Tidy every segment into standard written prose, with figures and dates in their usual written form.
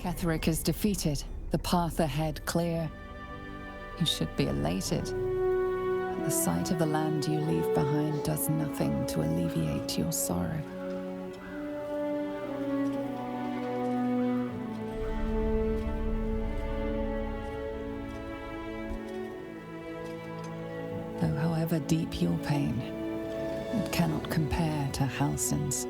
Ketheric is defeated, the path ahead clear. You should be elated. But the sight of the land you leave behind does nothing to alleviate your sorrow. Though however deep your pain, it cannot compare to Halsin's.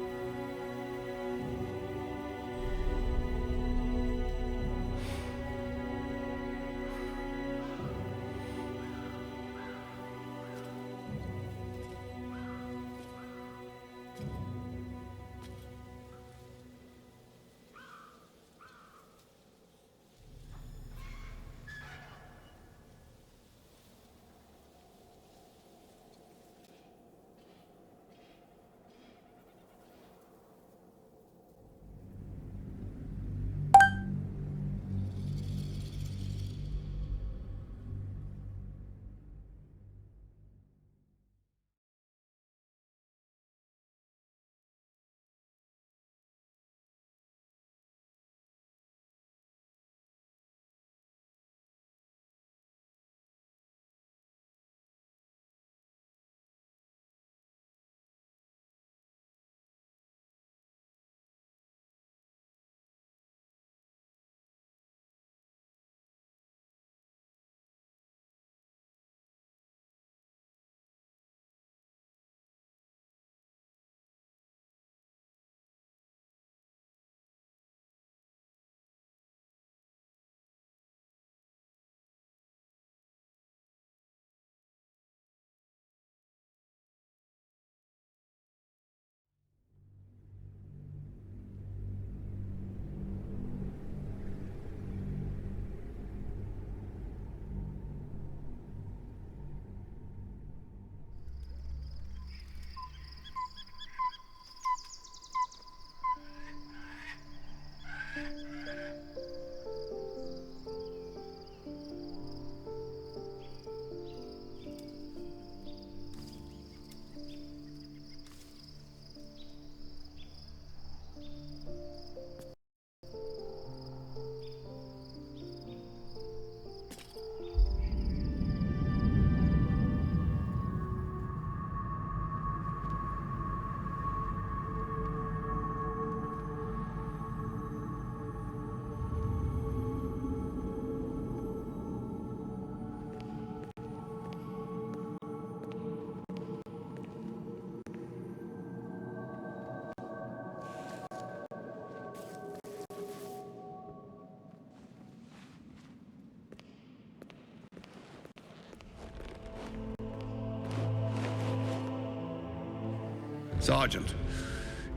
Sergeant,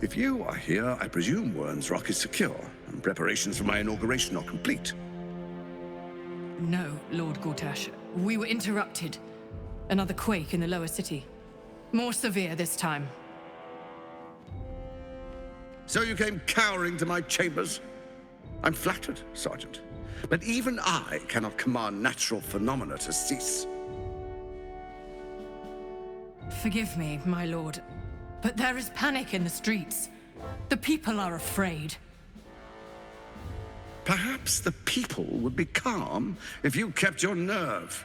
if you are here, I presume Wern's Rock is secure, and preparations for my inauguration are complete. No, Lord Gortash. We were interrupted. Another quake in the lower city. More severe this time. So you came cowering to my chambers? I'm flattered, Sergeant. But even I cannot command natural phenomena to cease. Forgive me, my lord, but there is panic in the streets. The people are afraid. Perhaps the people would be calm if you kept your nerve.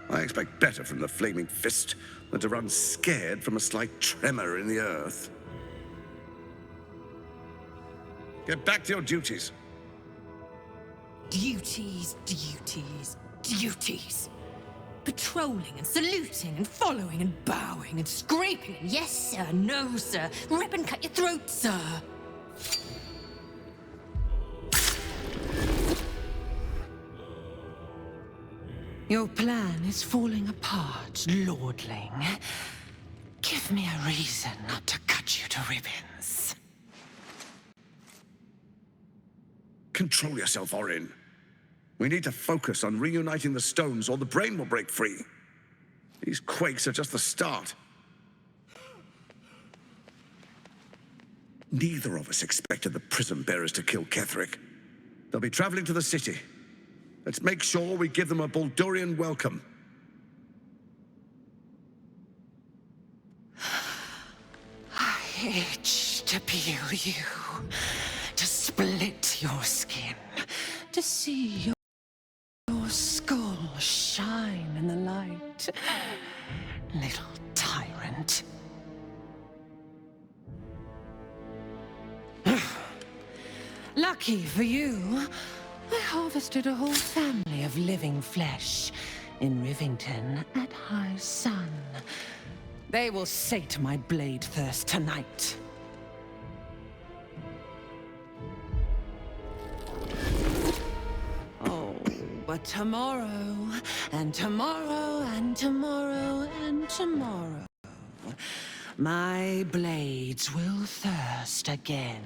I expect better from the flaming fist than to run scared from a slight tremor in the earth. Get back to your duties. Duties, duties, duties. Patrolling and saluting and following and bowing and scraping and yes sir, no sir, rip and cut your throat, sir. Your plan is falling apart, lordling. Give me a reason not to cut you to ribbons. Control yourself, Orin. We need to focus on reuniting the stones or the brain will break free. These quakes are just the start. Neither of us expected the prism bearers to kill Ketheric. They'll be traveling to the city. Let's make sure we give them a Baldurian welcome. I itch to peel you, to split your skin. to see your skull shine in the light, little tyrant. Lucky for you, I harvested a whole family of living flesh in Rivington at high sun. They will sate my blade thirst tonight. Oh, but tomorrow, and tomorrow, and tomorrow, and tomorrow, my blades will thirst again.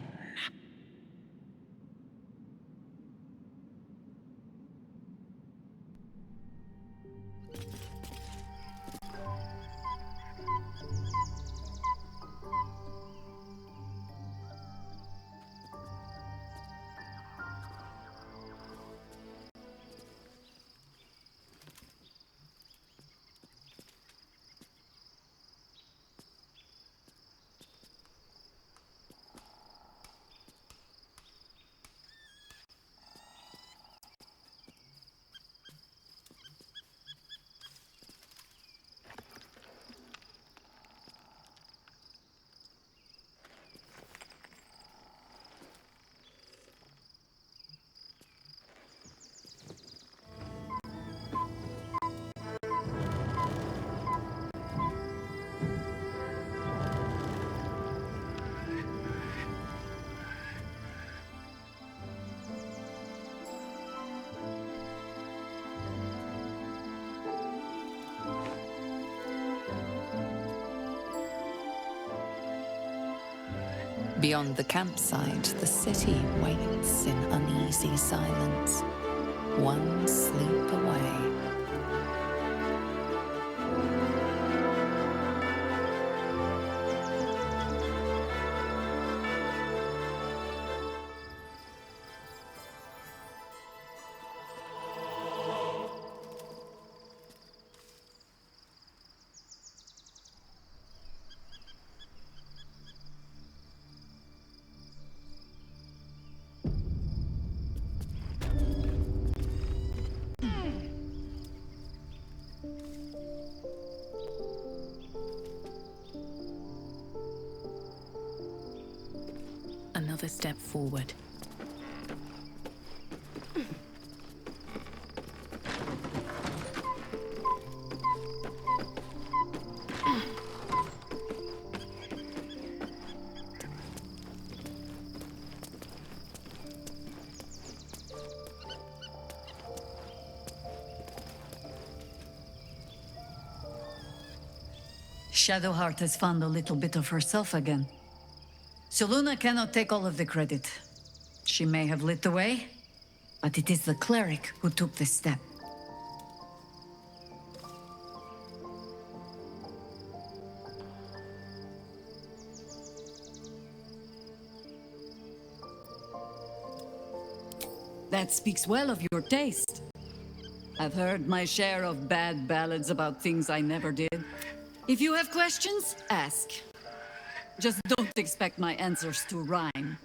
Beyond the campsite, the city waits in uneasy silence, one sleep away. Another step forward. Shadowheart has found a little bit of herself again. Soluna cannot take all of the credit. She may have lit the way, but it is the cleric who took this step. That speaks well of your taste. I've heard my share of bad ballads about things I never did. If you have questions, ask. Just don't expect my answers to rhyme.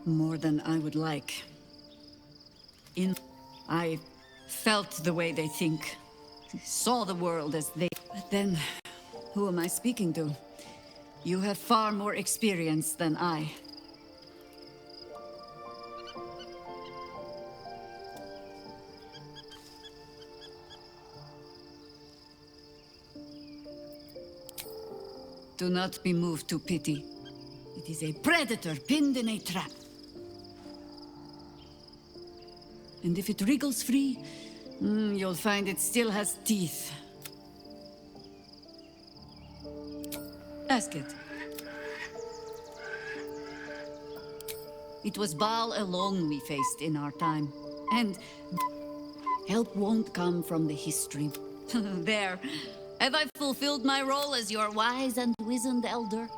More than I would like. I felt the way they think. Saw the world as they... But then, who am I speaking to? You have far more experience than I. Do not be moved to pity. It is a predator pinned in a trap. And if it wriggles free, you'll find it still has teeth. Ask it. It was Baal alone we faced in our time. And help won't come from the history. There. Have I fulfilled my role as your wise and wizened elder?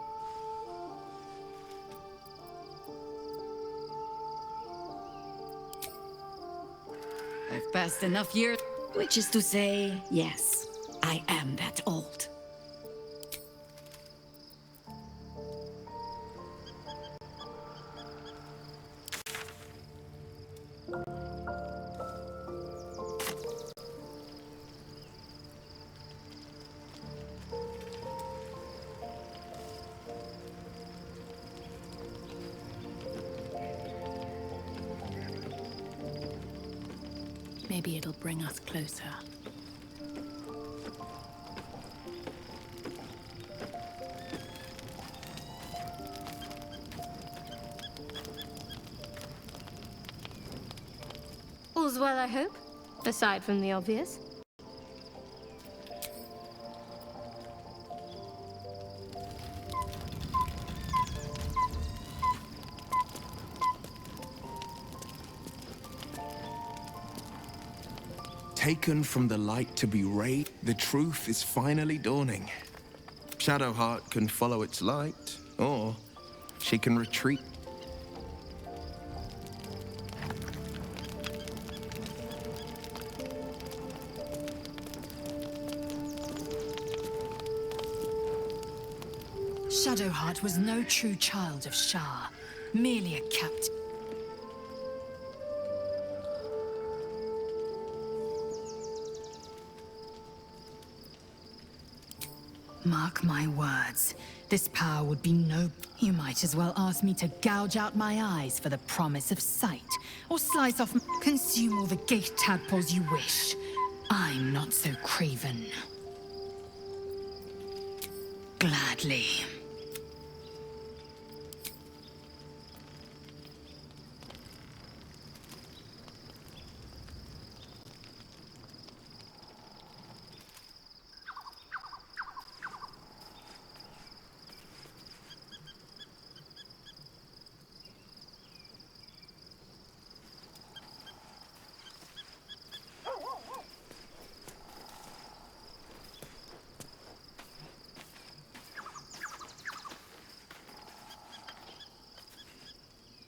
I've passed enough years. Which is to say, yes, I am that old. Maybe it'll bring us closer. All's well, I hope, aside from the obvious. Taken from the light to be radiant, the truth is finally dawning. Shadowheart can follow its light, or she can retreat. Shadowheart was no true child of Shah, merely a captive. Mark my words, this power would be no... You might as well ask me to gouge out my eyes for the promise of sight, or slice off... Consume all the gate tadpoles you wish. I'm not so craven. Gladly.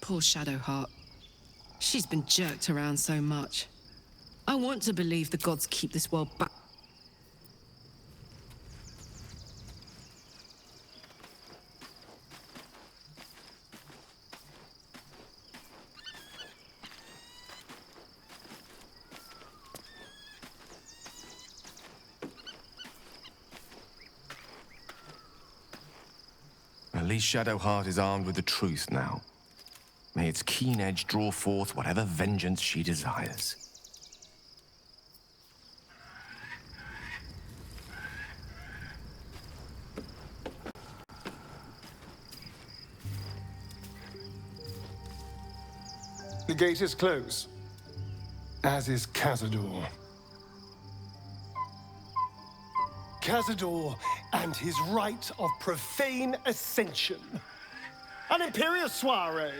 Poor Shadowheart. She's been jerked around so much. I want to believe the gods keep this world back. At least Shadowheart is armed with the truth now. May its keen edge draw forth whatever vengeance she desires. The gate is closed, as is Cazador. Cazador and his rite of profane ascension. An imperial soiree,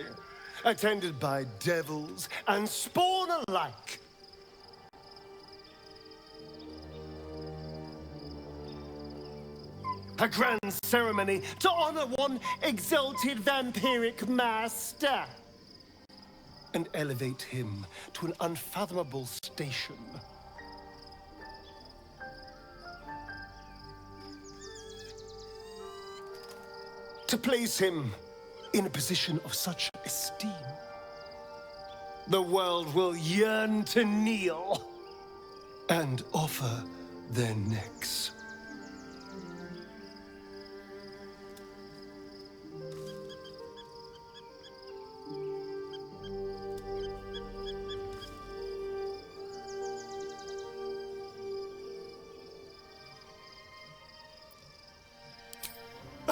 attended by devils and spawn alike. A grand ceremony to honor one exalted vampiric master and elevate him to an unfathomable station. To place him in a position of such esteem, the world will yearn to kneel and offer their necks.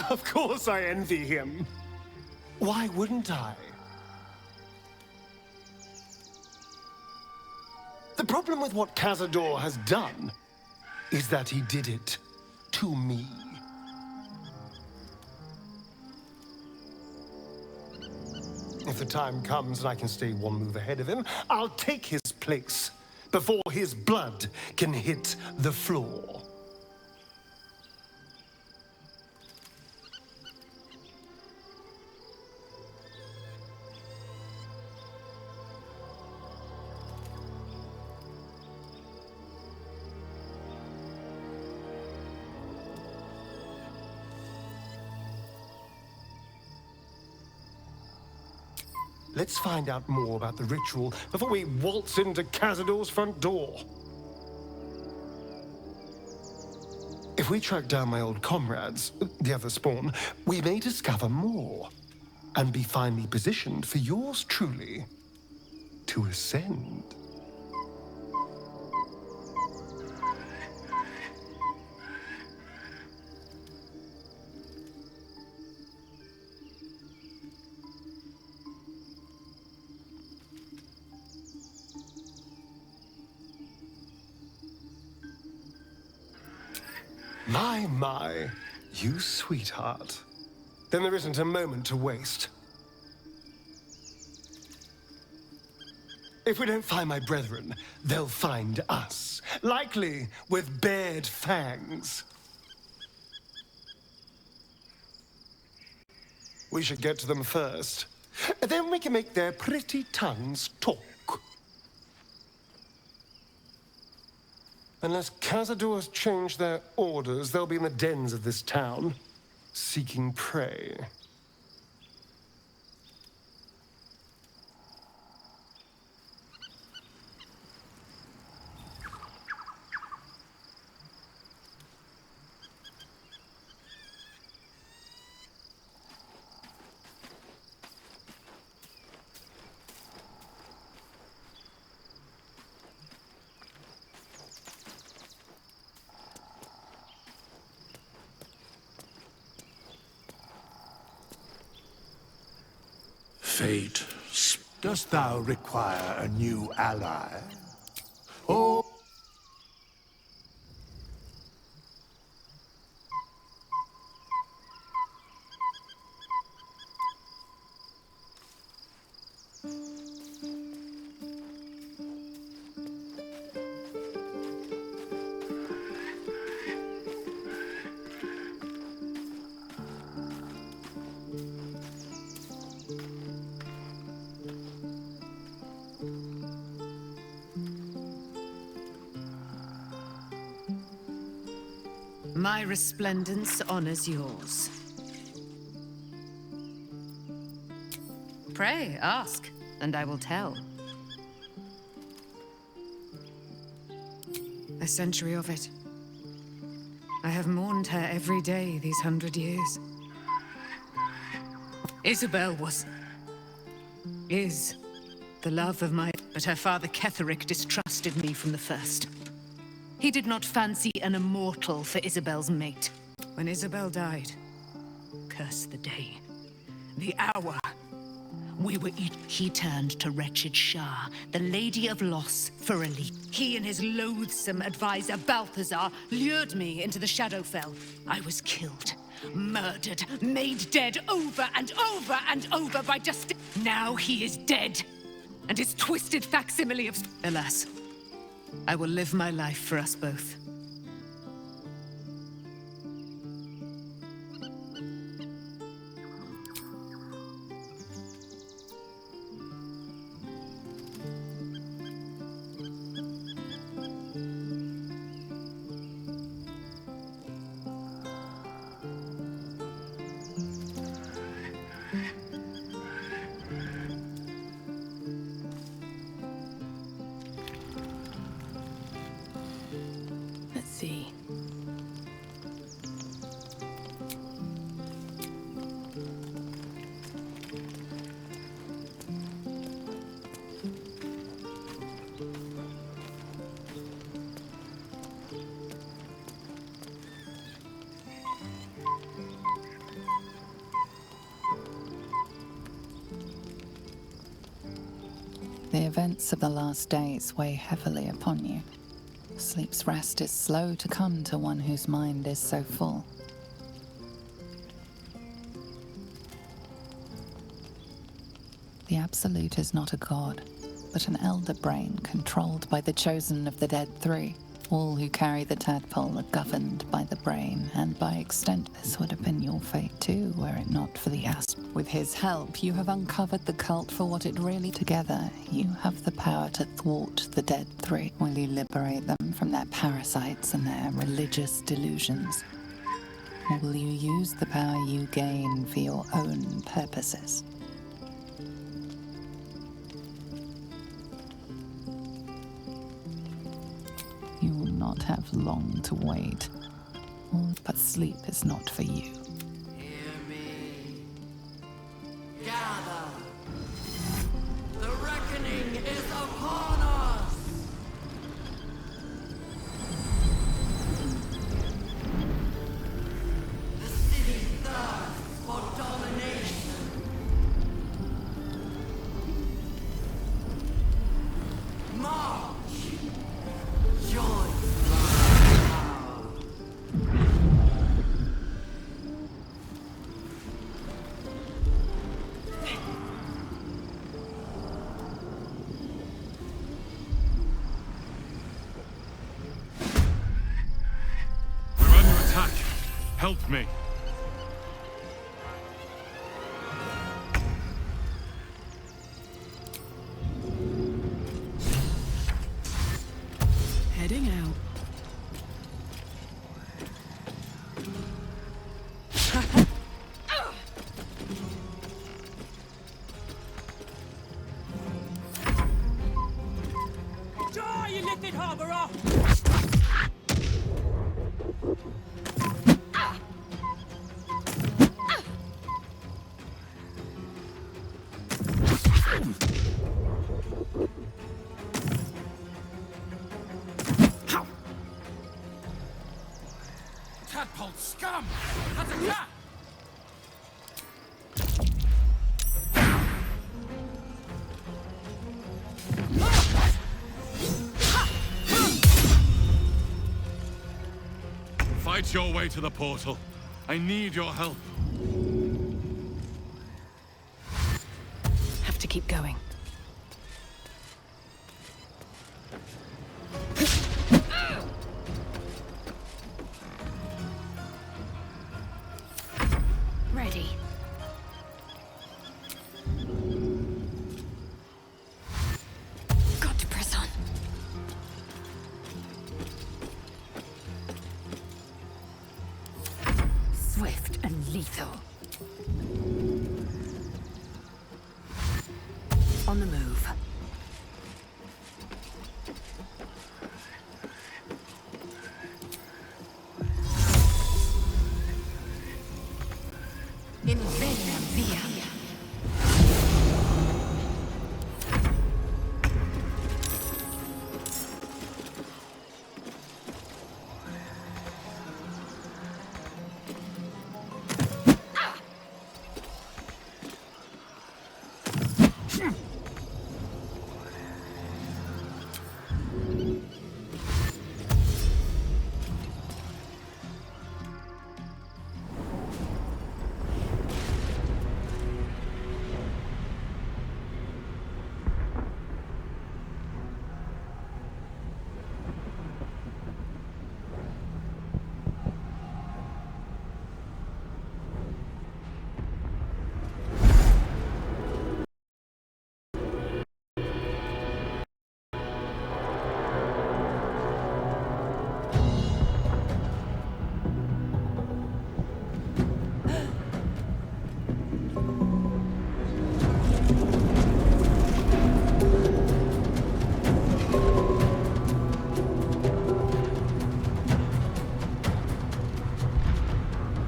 Of course I envy him. Why wouldn't I? The problem with what Cazador has done is that he did it to me. If the time comes and I can stay one move ahead of him, I'll take his place before his blood can hit the floor. Let's find out more about the ritual before we waltz into Cazador's front door. If we track down my old comrades, the other spawn, we may discover more and be finally positioned for yours truly to ascend. My, you sweetheart. Then there isn't a moment to waste. If we don't find my brethren, they'll find us, likely with bared fangs. We should get to them first. Then we can make their pretty tongues talk. Unless Cazadors change their orders, they'll be in the dens of this town, seeking prey. Fate. Dost thou require a new ally? Or... My resplendence honors yours. Pray, ask, and I will tell. A century of it. I have mourned her every day these 100 years. Isabel is the love of my... But her father Ketheric distrusted me from the first. He did not fancy an immortal for Isabel's mate. When Isabel died, curse the day, the hour, we were he turned to wretched Shah, the Lady of Loss, for relief. He and his loathsome advisor Balthazar lured me into the Shadowfell. I was killed, murdered, made dead over and over and over by justice. Now he is dead, and his twisted facsimile of... Alas. I will live my life for us both. See. The events of the last days weigh heavily upon you. Sleep's rest is slow to come to one whose mind is so full. The Absolute is not a god, but an elder brain controlled by the chosen of the dead three. All who carry the tadpole are governed by the brain, and by extent this would have been your fate too, were it not for the asp. With his help, you have uncovered the cult for what it really... Together, you have the power to thwart the dead three. Will you liberate them from their parasites and their religious delusions? Or will you use the power you gain for your own purposes? not have long to wait. But sleep is not for you. Hear me. Gather. The reckoning is upon us. The city thirsts for domination. March. Join my power. We're under attack. Help me. Heading out. Die, you lifted harborer! Tadpole scum! That's a cat! Fight your way to the portal. I need your help. Have to keep going. Ready. Got to press on. Swift and lethal. On the move. In veniam via.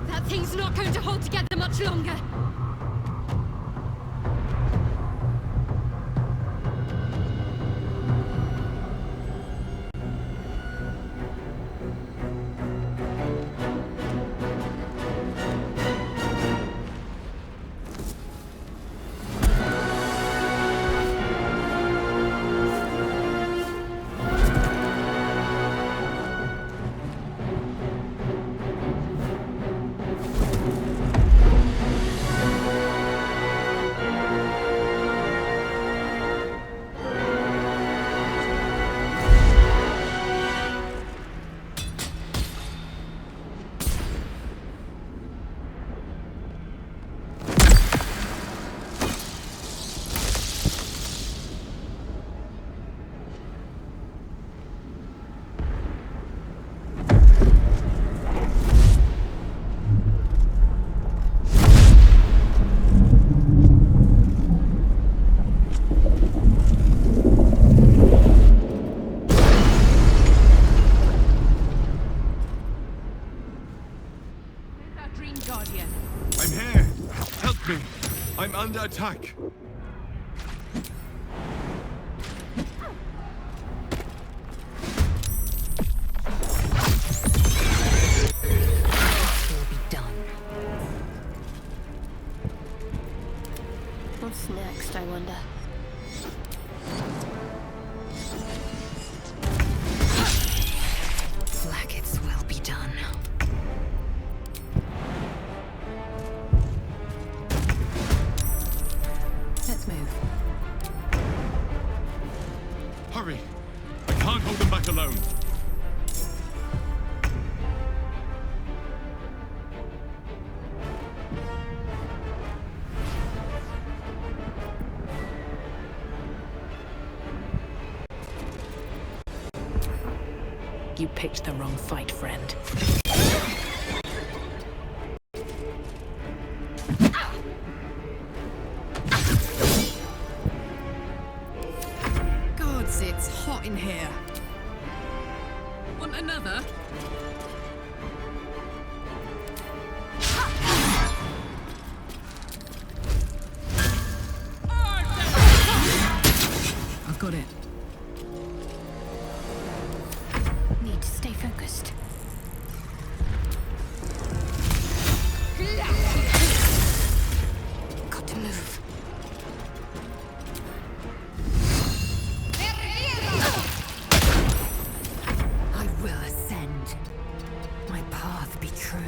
That thing's not going to hold together much longer. Guardian. I'm here. Help me. I'm under attack. Will be done. What's next, I wonder? Flaggets will be done. Let's move. Hurry. I can't hold them back alone. You picked the wrong fight, friend. Gods, it's hot in here. Want another? I've got it. Need to stay focused. Got to move. I will ascend. My path be true.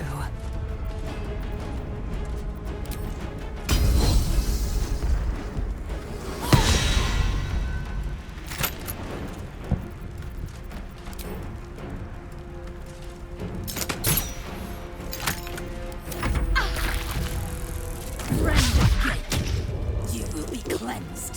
You will be cleansed.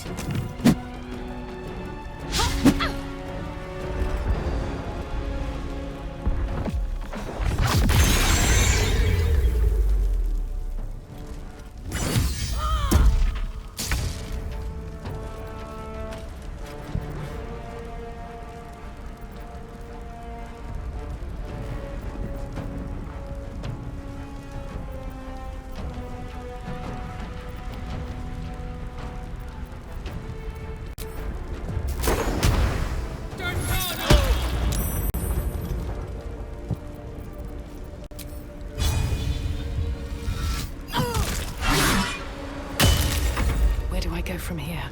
Where do I go from here?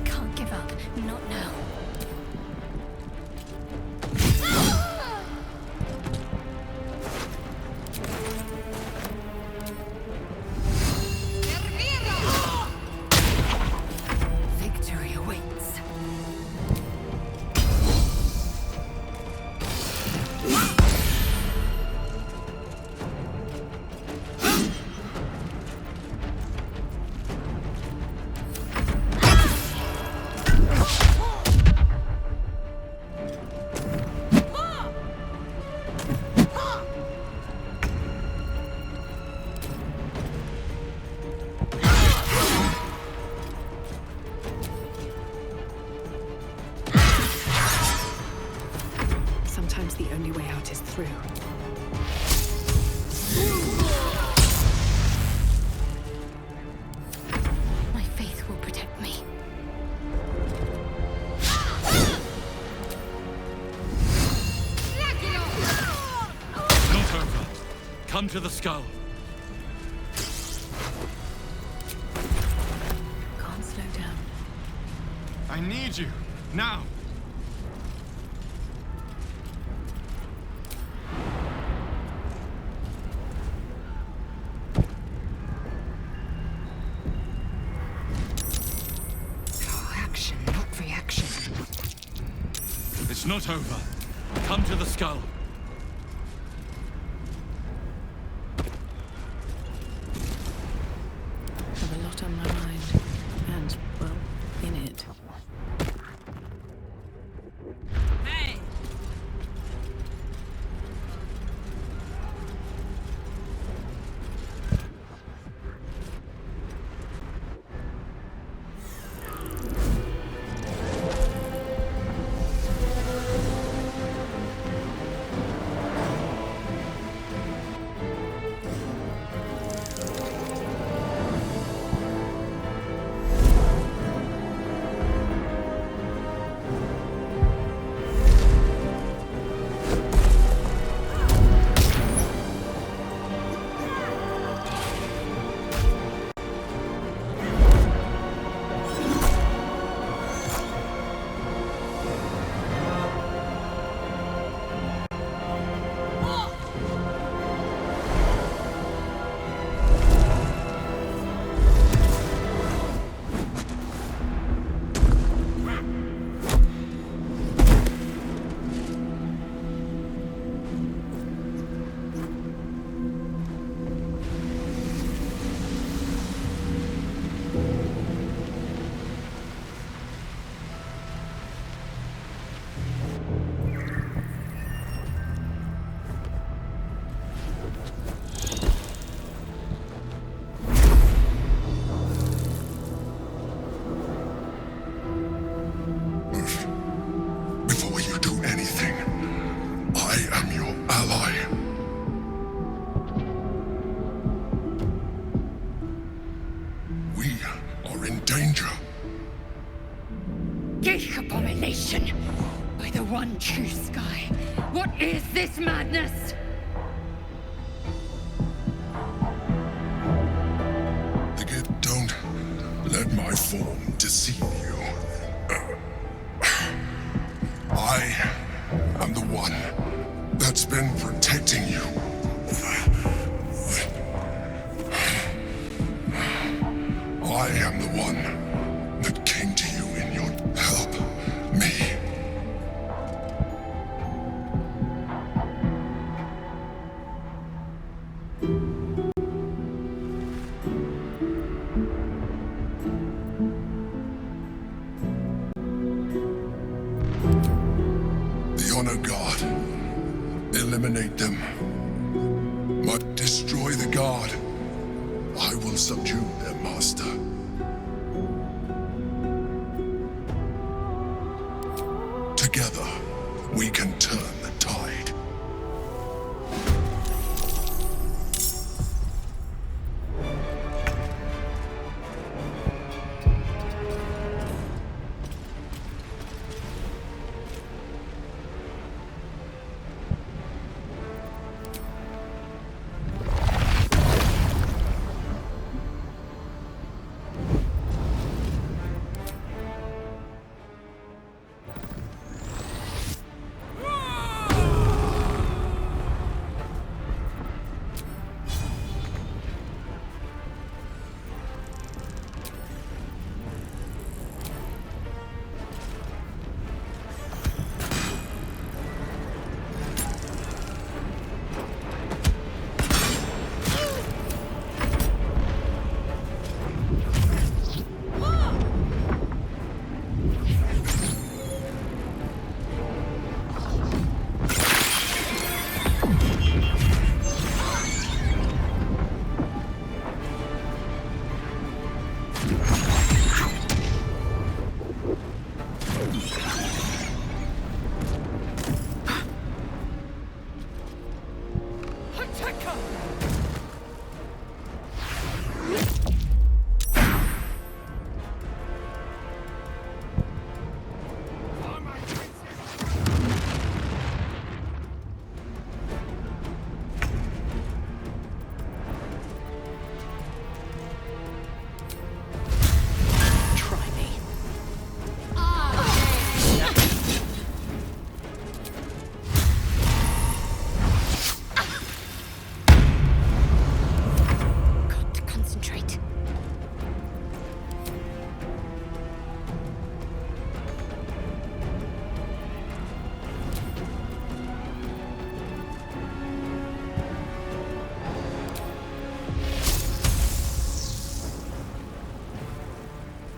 Can't give up. Not now. Victory awaits. Sometimes the only way out is through. My faith will protect me. Not over. Come to the skull. Can't slow down. I need you. Now. Action, not reaction. It's not over. Come to the skull. Have a lot on my mind. And, well, in it. Hey! danger. Gate abomination! By the one true sky, what is this madness? Don't let my form deceive you. I am the one that's been protecting you. I am the one that came to you in your help me. The honor god. Eliminate them. But destroy the god. I will subdue their master. Together, we can turn the tide.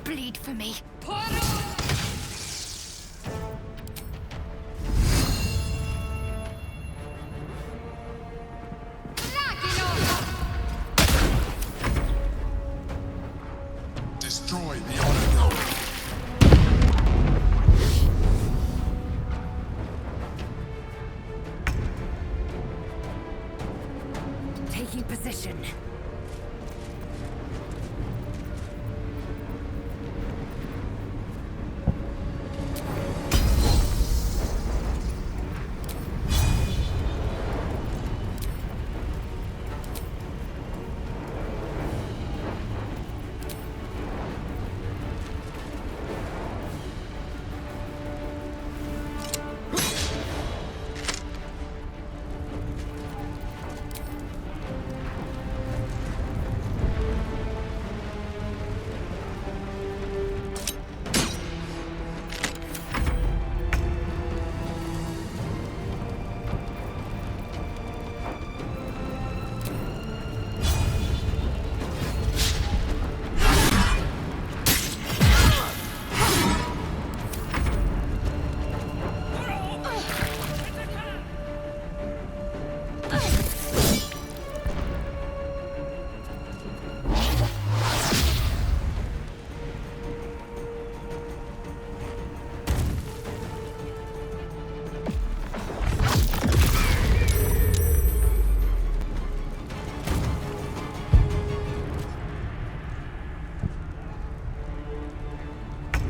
Bleed for me. Destroy the honor god. Taking position.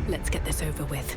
Let's get this over with.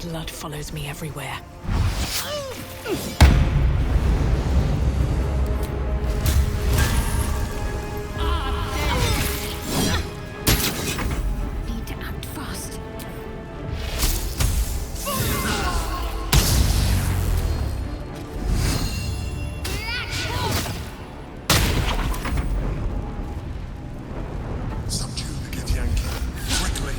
Blood follows me everywhere. Need to act fast. Subdue the Githyanki. Quickly.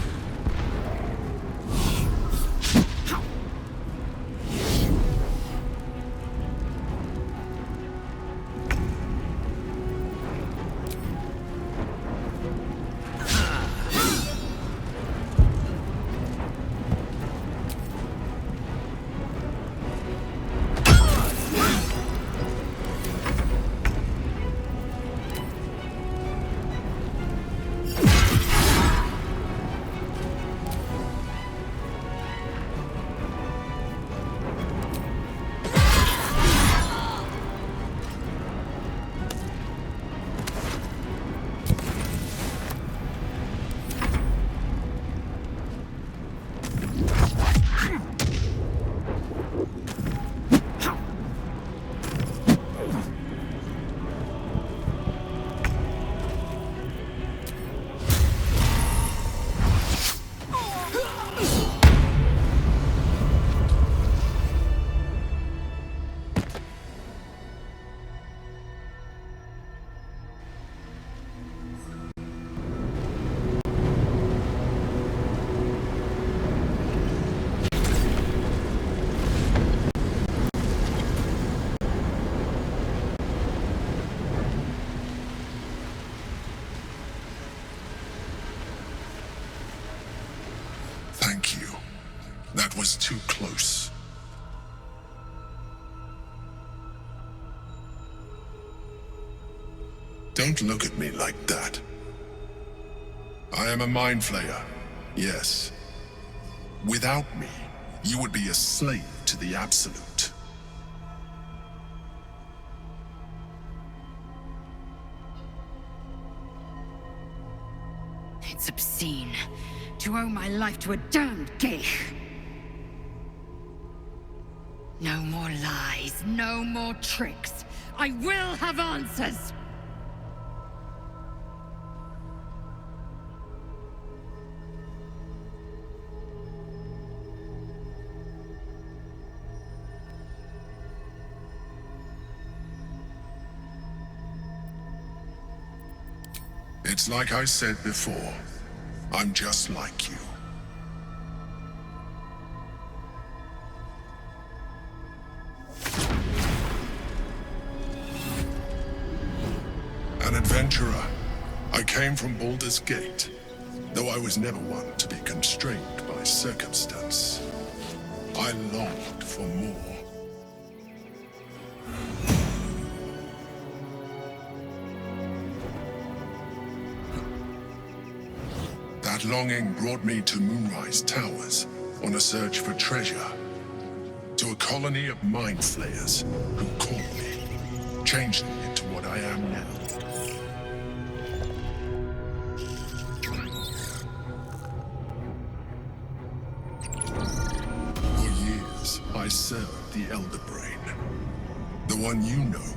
That was too close. Don't look at me like that. I am a mind flayer, yes. Without me, you would be a slave to the Absolute. It's obscene to owe my life to a damned geich. No more lies, no more tricks. I will have answers! It's like I said before. I'm just like you. An adventurer. I came from Baldur's Gate, though I was never one to be constrained by circumstance. I longed for more. That longing brought me to Moonrise Towers on a search for treasure. To a colony of mind flayers who caught me, changed me into what I am now. For years, I served the Elder Brain, the one you know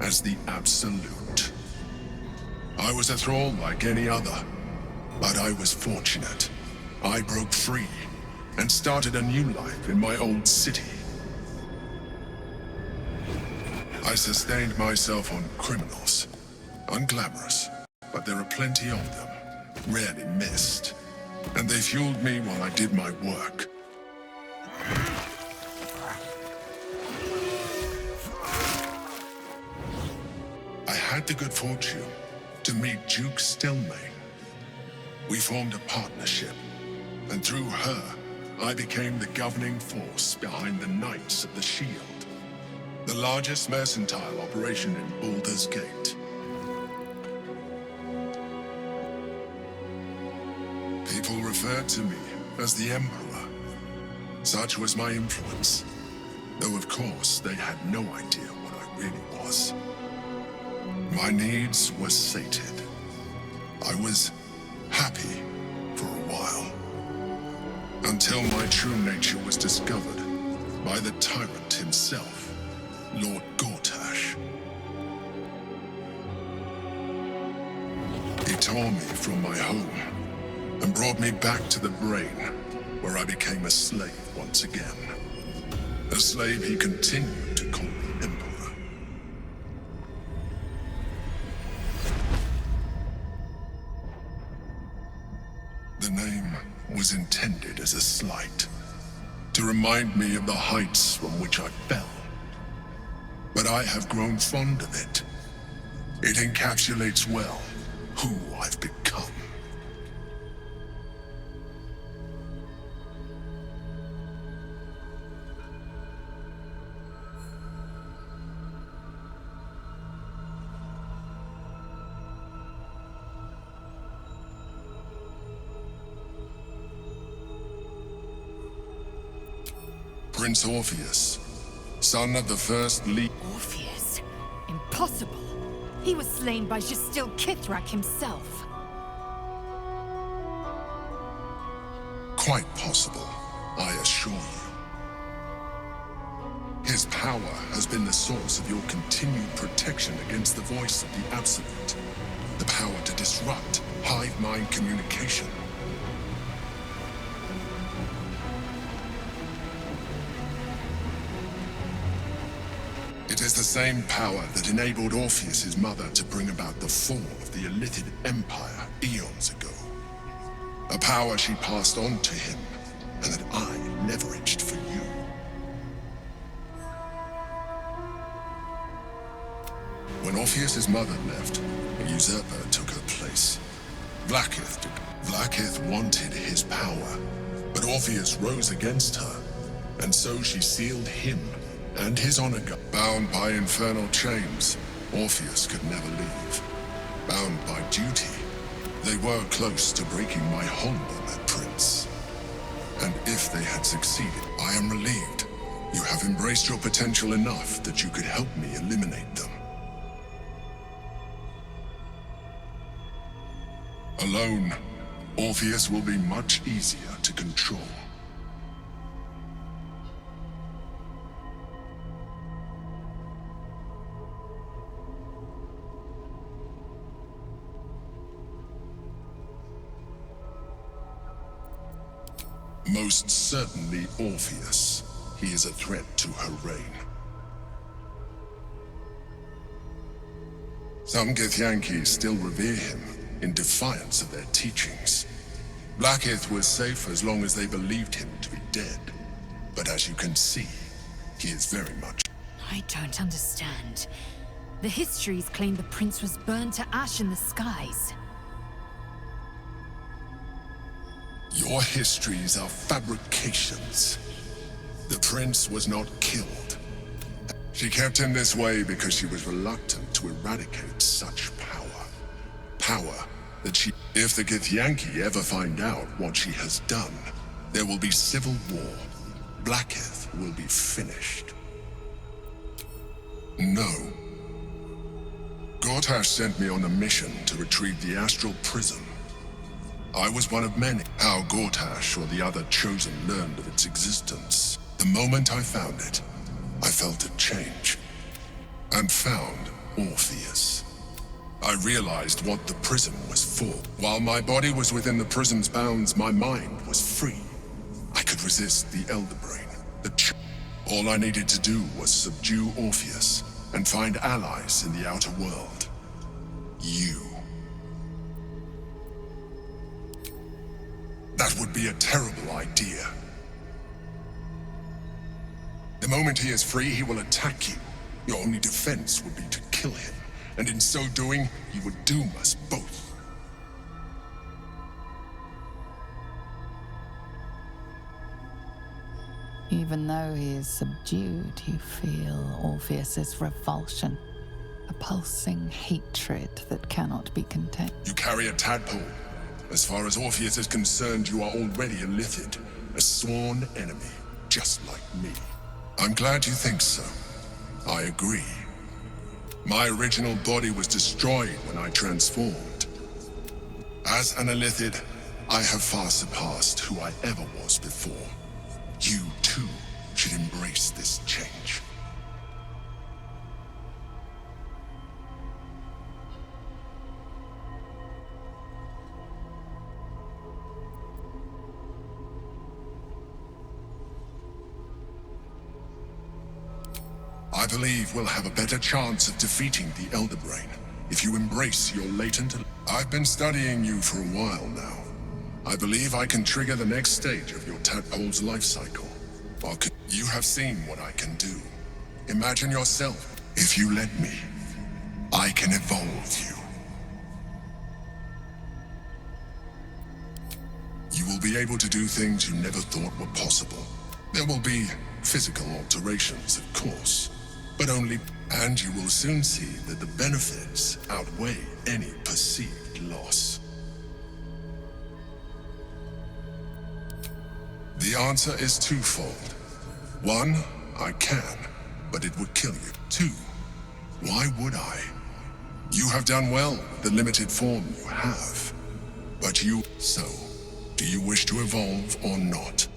as the Absolute. I was a thrall like any other. But I was fortunate. I broke free and started a new life in my old city. I sustained myself on criminals. Unglamorous, but there are plenty of them, rarely missed. And they fueled me while I did my work. I had the good fortune to meet Duke Stelmane. We formed a partnership, and through her, I became the governing force behind the Knights of the Shield, the largest mercantile operation in Baldur's Gate. People referred to me as the Emperor. Such was my influence, though of course they had no idea what I really was. My needs were sated. I was happy for a while, until my true nature was discovered by the tyrant himself, Lord Gortash. He tore me from my home and brought me back to the Brain, where I became a slave once again. A slave he continued to call me Emperor. The name was intended as a slight, to remind me of the heights from which I fell. But I have grown fond of it. It encapsulates well who I've become. Prince Orpheus, son of the first lead. Orpheus? Impossible. He was slain by Justil Kithrak himself. Quite possible, I assure you. His power has been the source of your continued protection against the voice of the Absolute. The power to disrupt hive mind communication. It is the same power that enabled Orpheus's mother to bring about the fall of the Illithid Empire eons ago. A power she passed on to him, and that I leveraged for you. When Orpheus's mother left, a usurper took her place. Vlaakith wanted his power, But Orpheus rose against her, and so she sealed him and his honor bound by infernal chains. Orpheus could never leave. Bound by duty, they were close to breaking my hold on that prince. And if they had succeeded, I am relieved. You have embraced your potential enough that you could help me eliminate them. Alone, Orpheus will be much easier to control. Most certainly Orpheus. He is a threat to her reign. Some Githyanki still revere him, in defiance of their teachings. Blackith was safe as long as they believed him to be dead. But as you can see, he is very much... I don't understand. The histories claim the prince was burned to ash in the skies. Your histories are fabrications. The prince was not killed. She kept him this way because she was reluctant to eradicate such power. Power that she... If the Githyanki ever find out what she has done, there will be civil war. Blackith will be finished. No. Gortash sent me on a mission to retrieve the astral prism. I was one of many. How Gortash or the other chosen learned of its existence. The moment I found it, I felt a change. And found Orpheus. I realized what the prism was for. While my body was within the prism's bounds, my mind was free. I could resist the Elder Brain. All I needed to do was subdue Orpheus and find allies in the outer world. You. That would be a terrible idea. The moment he is free, he will attack you. Your only defense would be to kill him, and in so doing, he would doom us both. Even though he is subdued, you feel Orpheus's revulsion, a pulsing hatred that cannot be contained. You carry a tadpole. As far as Orpheus is concerned, you are already a Lithid, a sworn enemy, just like me. I'm glad you think so. I agree. My original body was destroyed when I transformed. As an Illithid, I have far surpassed who I ever was before. You, too, should embrace this change. I believe we'll have a better chance of defeating the Elder Brain if you embrace your latent... I've been studying you for a while now. I believe I can trigger the next stage of your tadpole's life cycle. You have seen what I can do. Imagine yourself. If you let me, I can evolve you. You will be able to do things you never thought were possible. There will be physical alterations, of course, but only... And you will soon see that the benefits outweigh any perceived loss. The answer is twofold. One, I can, but it would kill you. Two, why would I? You have done well with the limited form you have. But you... So, do you wish to evolve or not?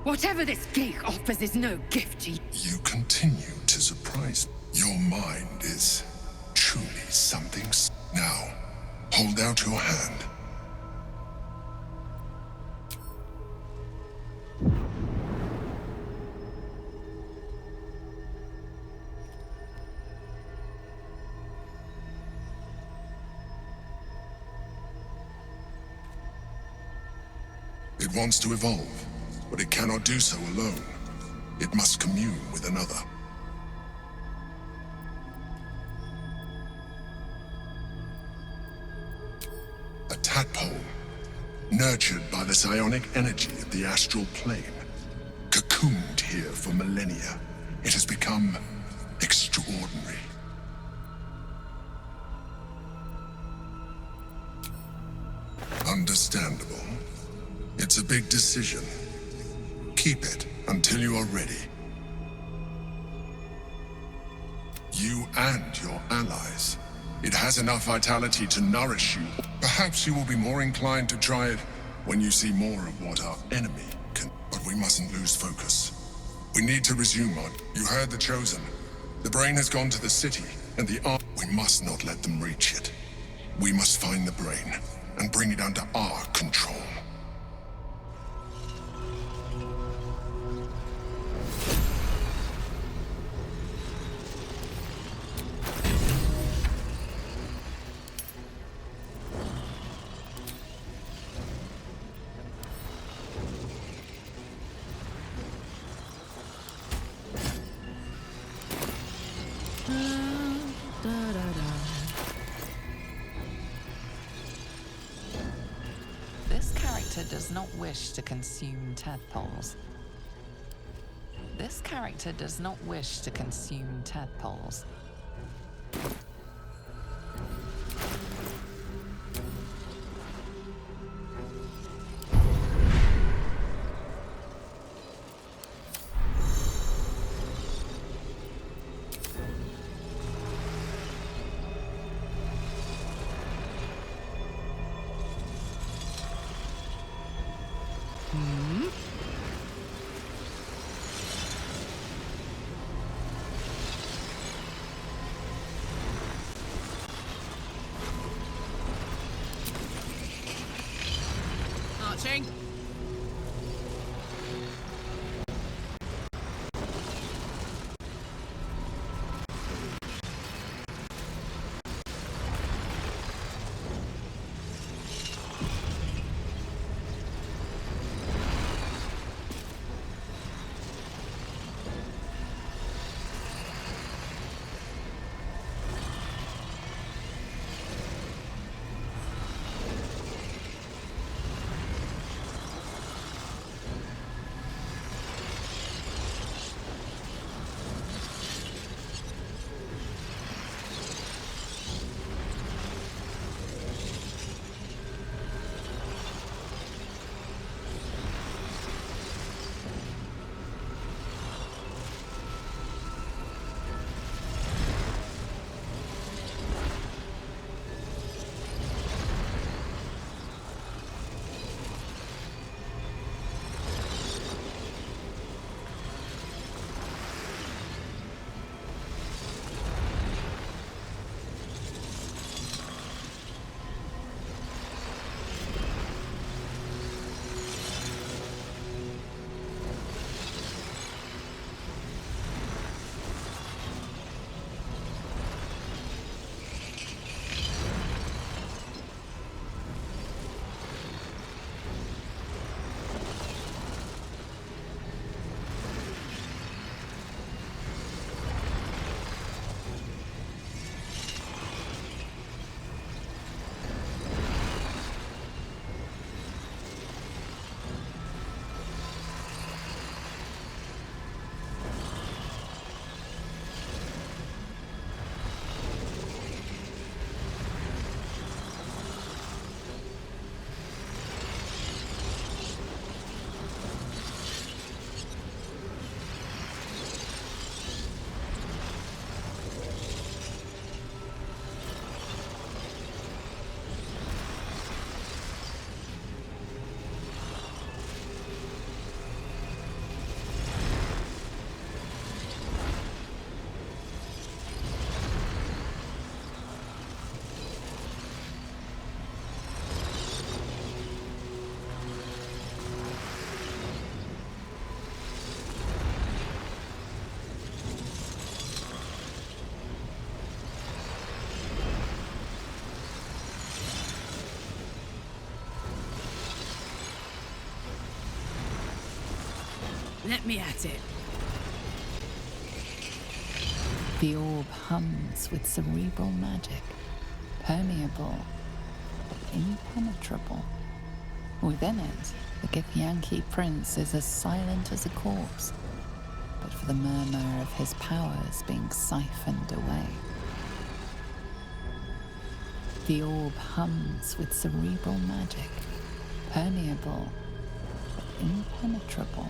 Whatever this gig offers is no gift to you. You continue to surprise me. Your mind is truly something. Now, hold out your hand. It wants to evolve, but it cannot do so alone. It must commune with another. A tadpole, nurtured by the psionic energy of the astral plane, cocooned here for millennia. It has become extraordinary. Understandable. It's a big decision. Keep it until you are ready. You and your allies. It has enough vitality to nourish you. Perhaps you will be more inclined to try it when you see more of what our enemy can. But we mustn't lose focus. We need to resume on. You heard the Chosen. The brain has gone to the city, and the arm. We must not let them reach it. We must find the brain and bring it under our control. This character does not wish to consume tadpoles. This character does not wish to consume tadpoles. Marching. Let me at it. The orb hums with cerebral magic, permeable, but impenetrable. Within it, the Githyanki prince is as silent as a corpse, but for the murmur of his powers being siphoned away. The orb hums with cerebral magic, permeable, but impenetrable.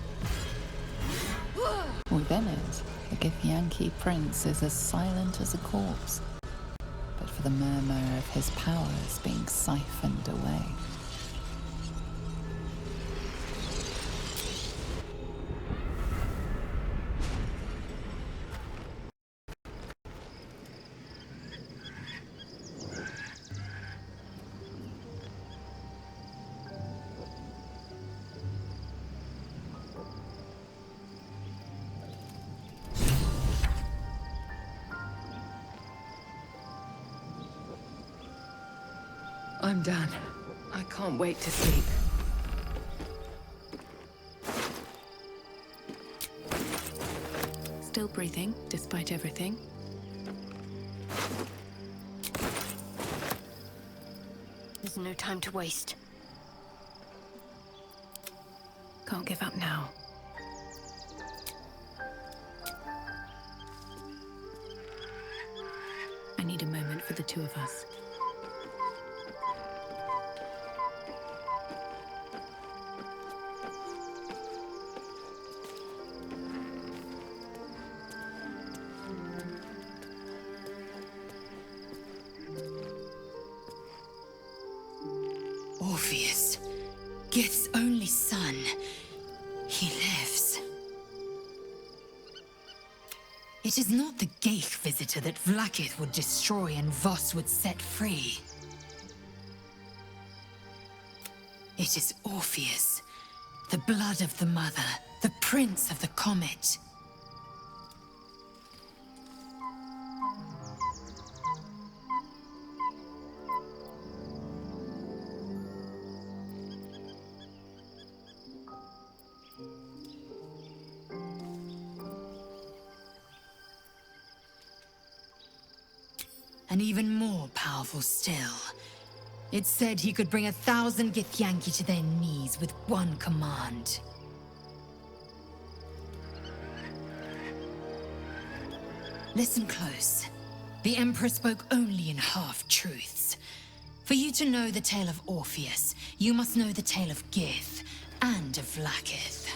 Within it, the Githyanki prince is as silent as a corpse, but for the murmur of his powers being siphoned away. I'm done. I can't wait to sleep. Still breathing, despite everything. There's no time to waste. Can't give up now. I need a moment for the two of us. Orpheus, Gith's only son. He lives. It is not the Geich visitor that Vlaakith would destroy and Voss would set free. It is Orpheus, the blood of the mother, the prince of the comet. And even more powerful still. It said he could bring 1,000 Githyanki to their knees with one command. Listen close. The Emperor spoke only in half-truths. For you to know the tale of Orpheus, you must know the tale of Gith and of Vlaakith.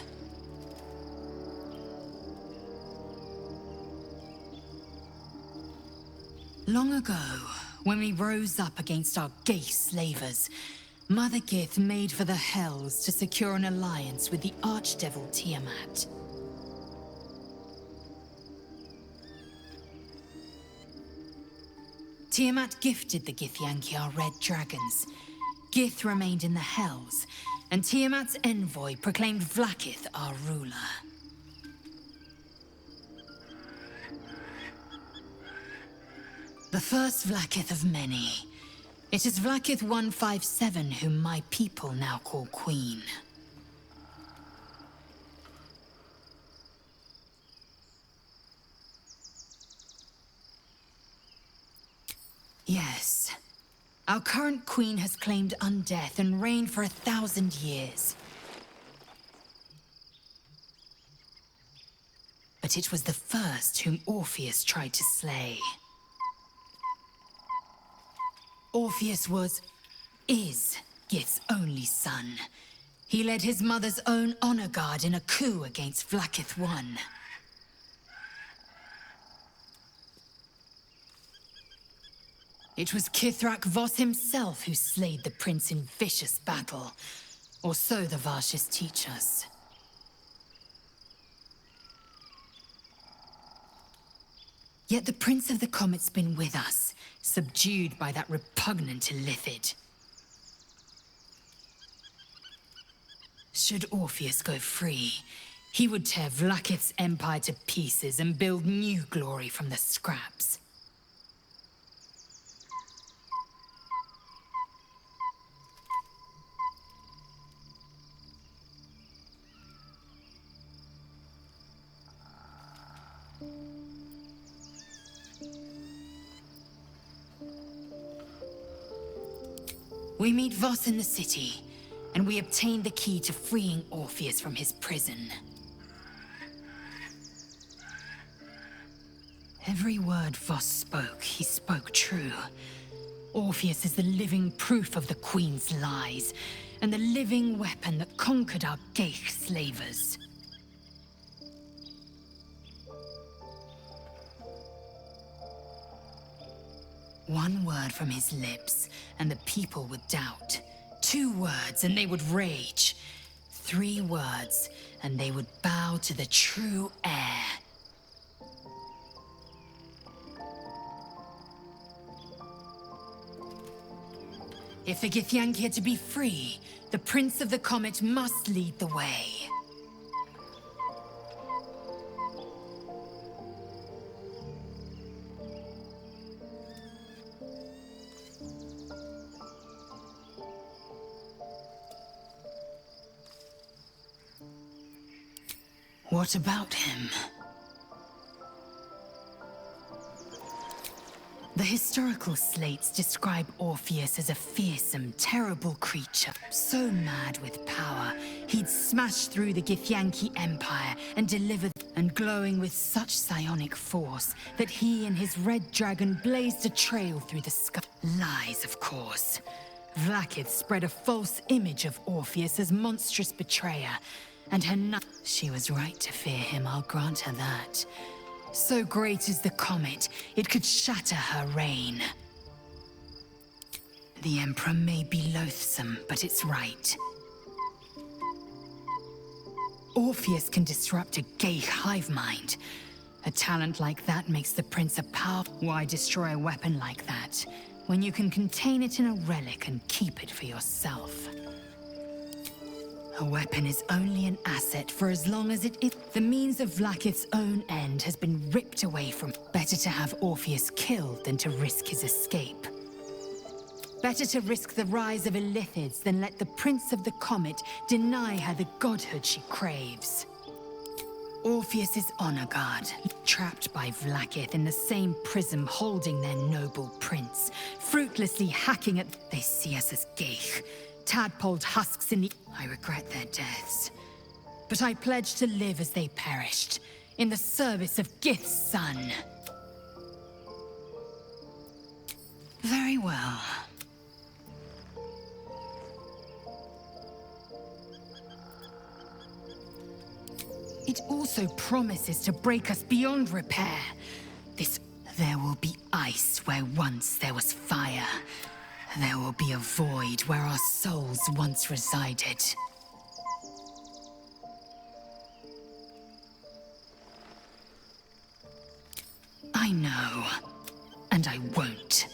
Long ago, when we rose up against our gay slavers, Mother Gith made for the Hells to secure an alliance with the Archdevil Tiamat. Tiamat gifted the Githyanki our red dragons. Gith remained in the Hells, and Tiamat's envoy proclaimed Vlaakith our ruler. The first Vlaakith of many. It is Vlaakith 157 whom my people now call Queen. Yes. Our current queen has claimed undeath and reigned for 1,000 years. But it was the first whom Orpheus tried to slay. Orpheus is Gith's only son. He led his mother's own honor guard in a coup against Vlaakith I. It was Kithrak Voss himself who slayed the prince in vicious battle, or so the Varshis teach us. Yet the Prince of the Comet's been with us, subdued by that repugnant Illithid. Should Orpheus go free, he would tear Vlaakith's empire to pieces and build new glory from the scraps. We meet Voss in the city, and we obtain the key to freeing Orpheus from his prison. Every word Voss spoke, he spoke true. Orpheus is the living proof of the Queen's lies, and the living weapon that conquered our Geich slavers. One word from his lips, and the people would doubt. 2 words, and they would rage. 3 words, and they would bow to the true heir. If the Githyanki are to be free, the Prince of the Comet must lead the way. What about him? The historical slates describe Orpheus as a fearsome, terrible creature. So mad with power, he'd smash through the Githyanki Empire and deliver, and glowing with such psionic force that he and his red dragon blazed a trail through the sky. Lies, of course. Vlaakith spread a false image of Orpheus as monstrous betrayer, and her she was right to fear him, I'll grant her that. So great is the comet, it could shatter her reign. The Emperor may be loathsome, but it's right. Orpheus can disrupt a Geich hive mind. A talent like that makes the Prince a power. Why destroy a weapon like that, when you can contain it in a relic and keep it for yourself? A weapon is only an asset for as long as it is. The means of Vlaakith's own end has been ripped away from. Better to have Orpheus killed than to risk his escape. Better to risk the rise of Illithids than let the Prince of the Comet deny her the godhood she craves. Orpheus is honor guard, trapped by Vlaakith in the same prism holding their noble prince, fruitlessly hacking at. They see us as Geich. Tadpoled husks in the. I regret their deaths. But I pledge to live as they perished, in the service of Gith's son. Very well. It also promises to break us beyond repair. There will be ice where once there was fire. There will be a void where our souls once resided. I know, and I won't.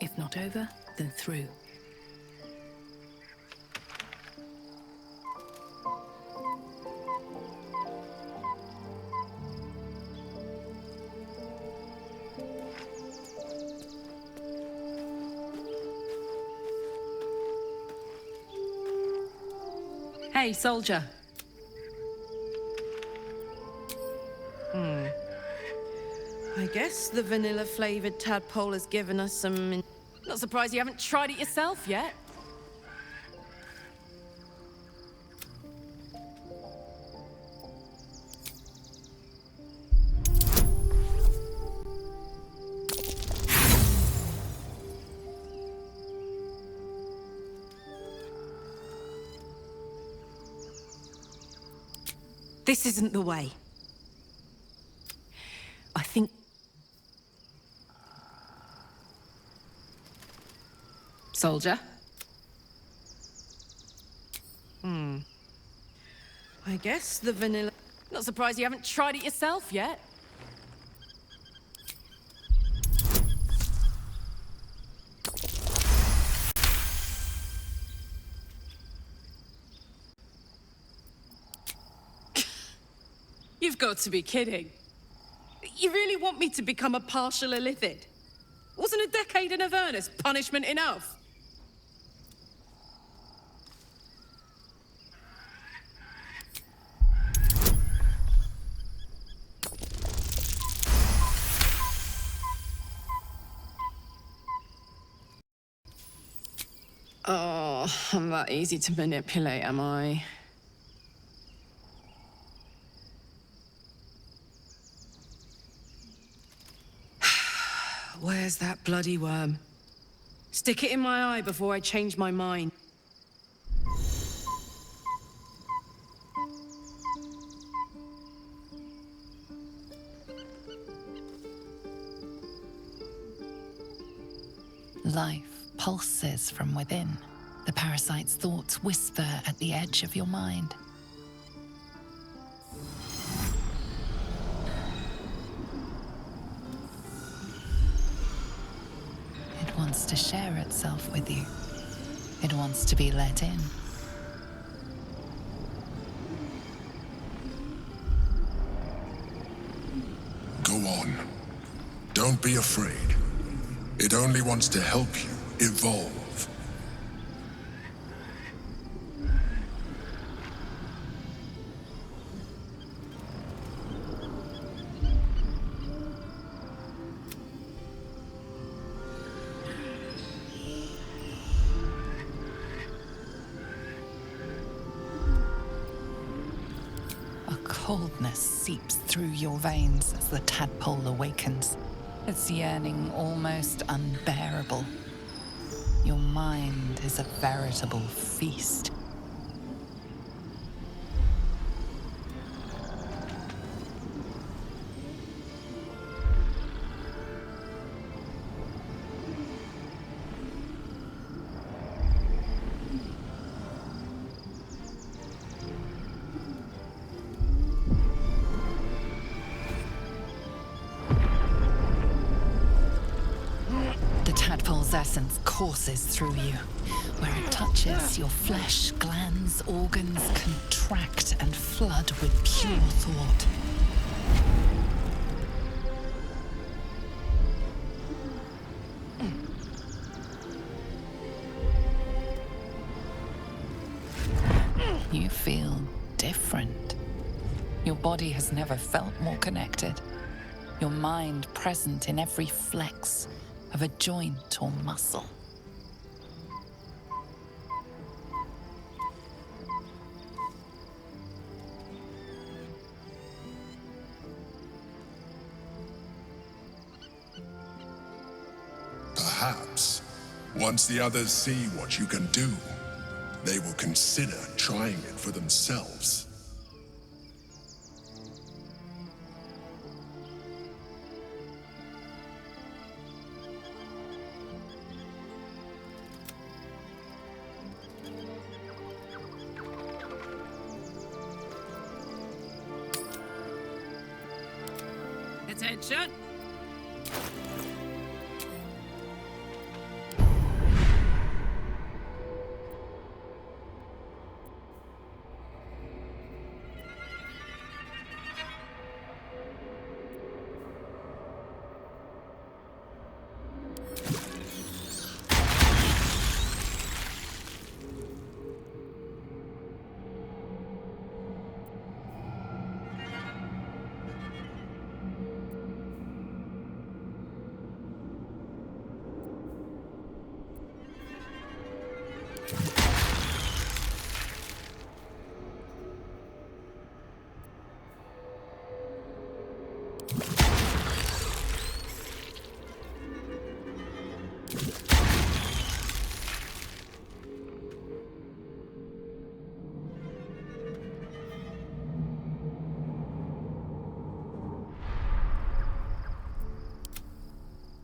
If not over, then through. Hey, soldier. I guess the vanilla-flavored tadpole has given us some... Not surprised you haven't tried it yourself yet. This isn't the way. I think... Soldier? I guess the vanilla... Not surprised you haven't tried it yourself yet. You've got to be kidding. You really want me to become a partial Illithid? Wasn't a decade in Avernus punishment enough? I'm that easy to manipulate, am I? Where's that bloody worm? Stick it in my eye before I change my mind. Life pulses from within. The parasite's thoughts whisper at the edge of your mind. It wants to share itself with you. It wants to be let in. Go on. Don't be afraid. It only wants to help you evolve. A coldness seeps through your veins as the tadpole awakens. Its yearning almost unbearable. Your mind is a veritable feast. Tadpole's essence courses through you. Where it touches, your flesh, glands, organs contract and flood with pure thought. You feel different. Your body has never felt more connected. Your mind present in every flex of a joint or muscle. Perhaps, once the others see what you can do, they will consider trying it for themselves. Attention!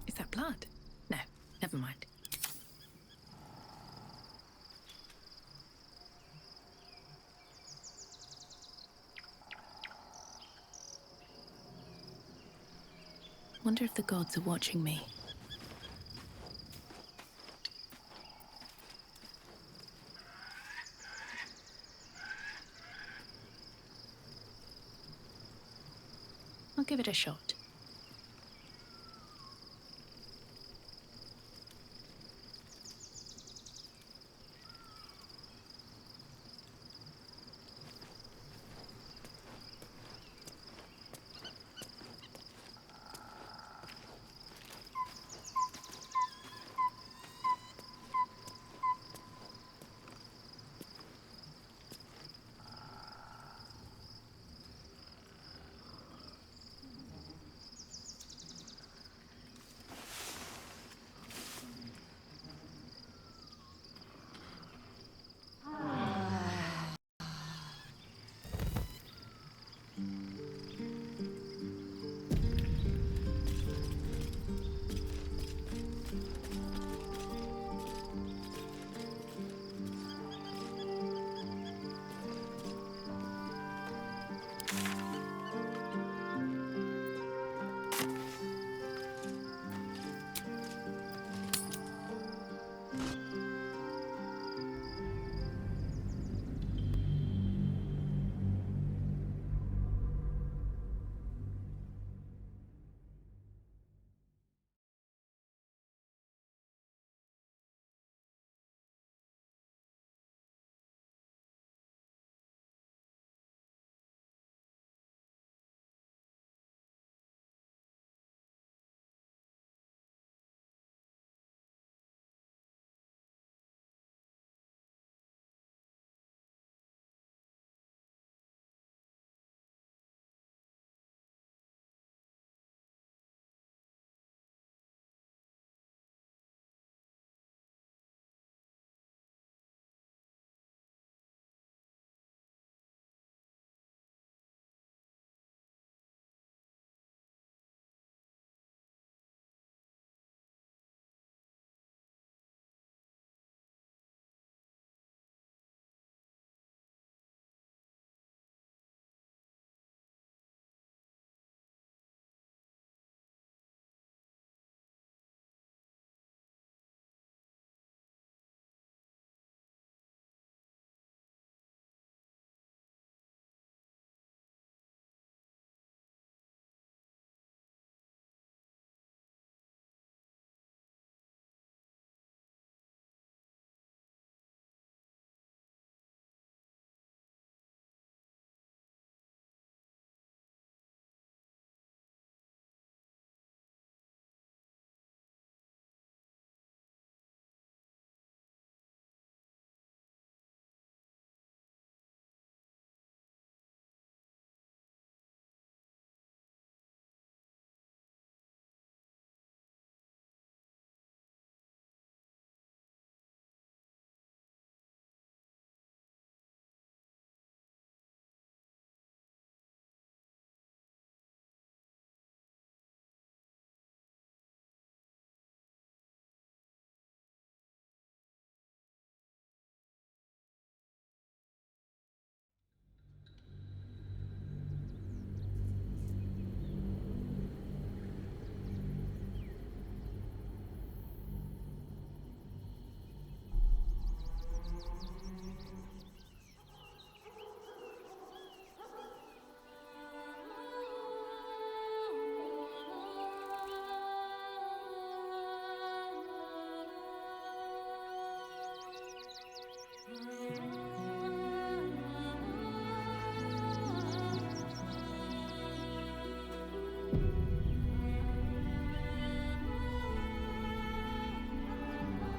Is that blood? No, never mind. Wonder if the gods are watching me. I'll give it a shot.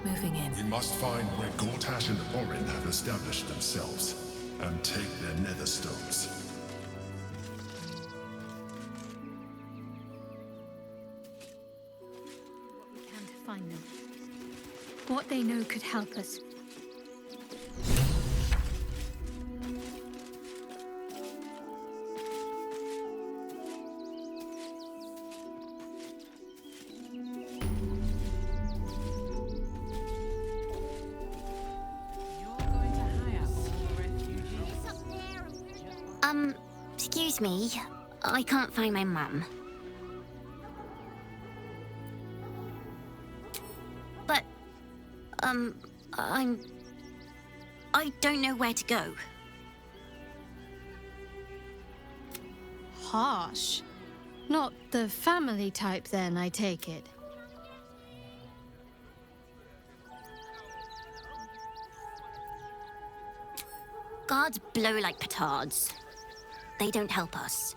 Moving in. We must find where Gortash and Orin have established themselves and take their nether stones. We can to find them. What they know could help us. Excuse me, I can't find my mum. But, I don't know where to go. Harsh. Not the family type then, I take it. Guards blow like petards. They don't help us.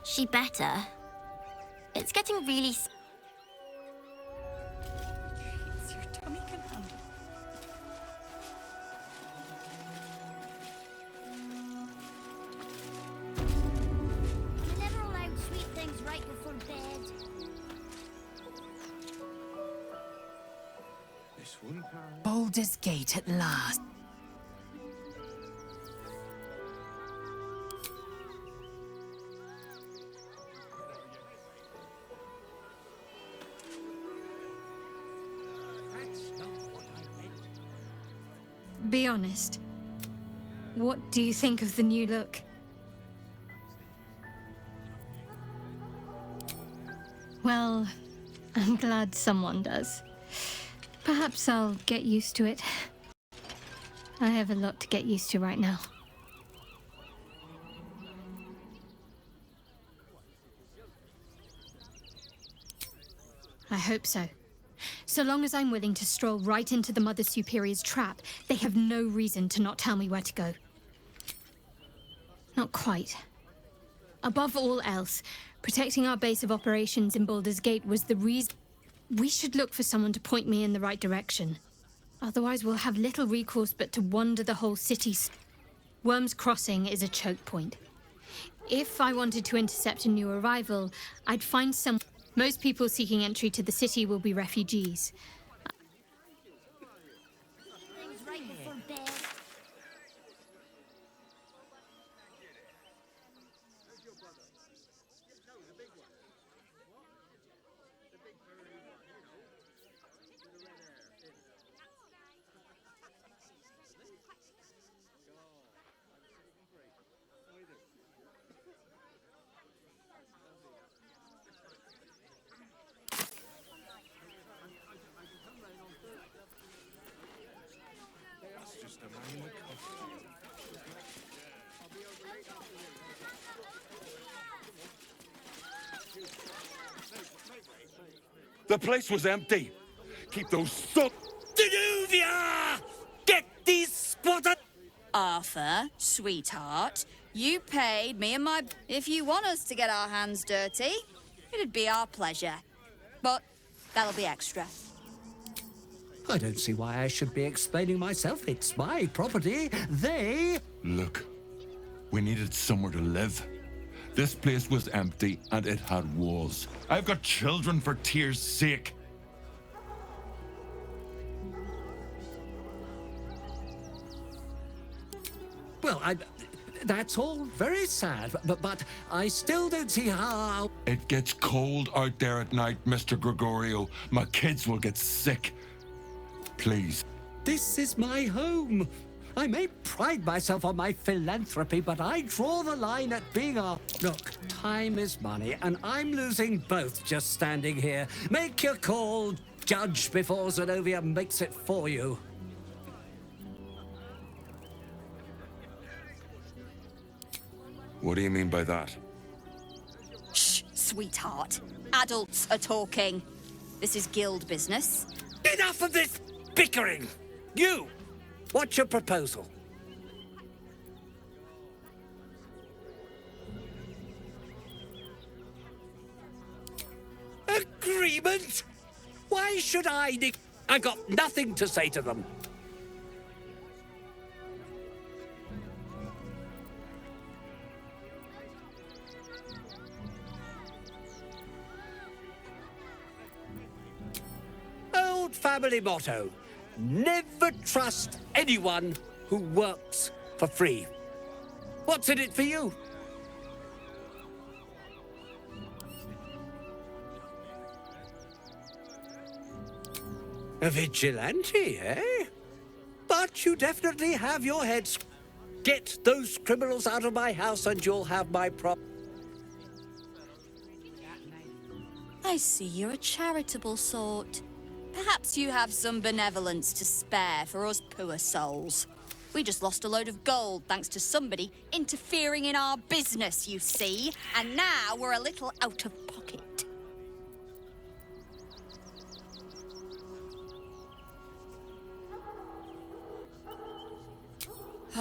She better. It's getting really... It's your tummy can handle. You're never allowed sweet things right before bed. Baldur's Gate at last. Be honest. What do you think of the new look? Well, I'm glad someone does. Perhaps I'll get used to it. I have a lot to get used to right now. I hope so. So long as I'm willing to stroll right into the Mother Superior's trap, they have no reason to not tell me where to go. Not quite. Above all else, protecting our base of operations in Baldur's Gate was the reason. We should look for someone to point me in the right direction. Otherwise, we'll have little recourse but to wander the whole city. Worm's Crossing is a choke point. If I wanted to intercept a new arrival, I'd find some... Most people seeking entry to the city will be refugees. Right before bed. The place was empty. Keep those Danuvia! Get these squatter... Arthur, sweetheart, you paid me and my... If you want us to get our hands dirty, it'd be our pleasure. But that'll be extra. I don't see why I should be explaining myself. It's my property. They... Look, we needed somewhere to live. This place was empty and it had walls. I've got children for tears' sake. Well, that's all very sad, but I still don't see how... It gets cold out there at night, Mr. Gregorio. My kids will get sick. Please. This is my home. I may pride myself on my philanthropy, but I draw the line at being a... Look, time is money, and I'm losing both just standing here. Make your call, judge before Zenobia makes it for you. What do you mean by that? Shh, sweetheart. Adults are talking. This is guild business. Enough of this bickering! You! What's your proposal? Agreement? Why should I? I've got nothing to say to them. Old family motto. Never trust anyone who works for free. What's in it for you? A vigilante, eh? But you definitely have your heads. Get those criminals out of my house and you'll have my I see you're a charitable sort. Perhaps you have some benevolence to spare for us poor souls. We just lost a load of gold thanks to somebody interfering in our business, you see. And now we're a little out of pocket.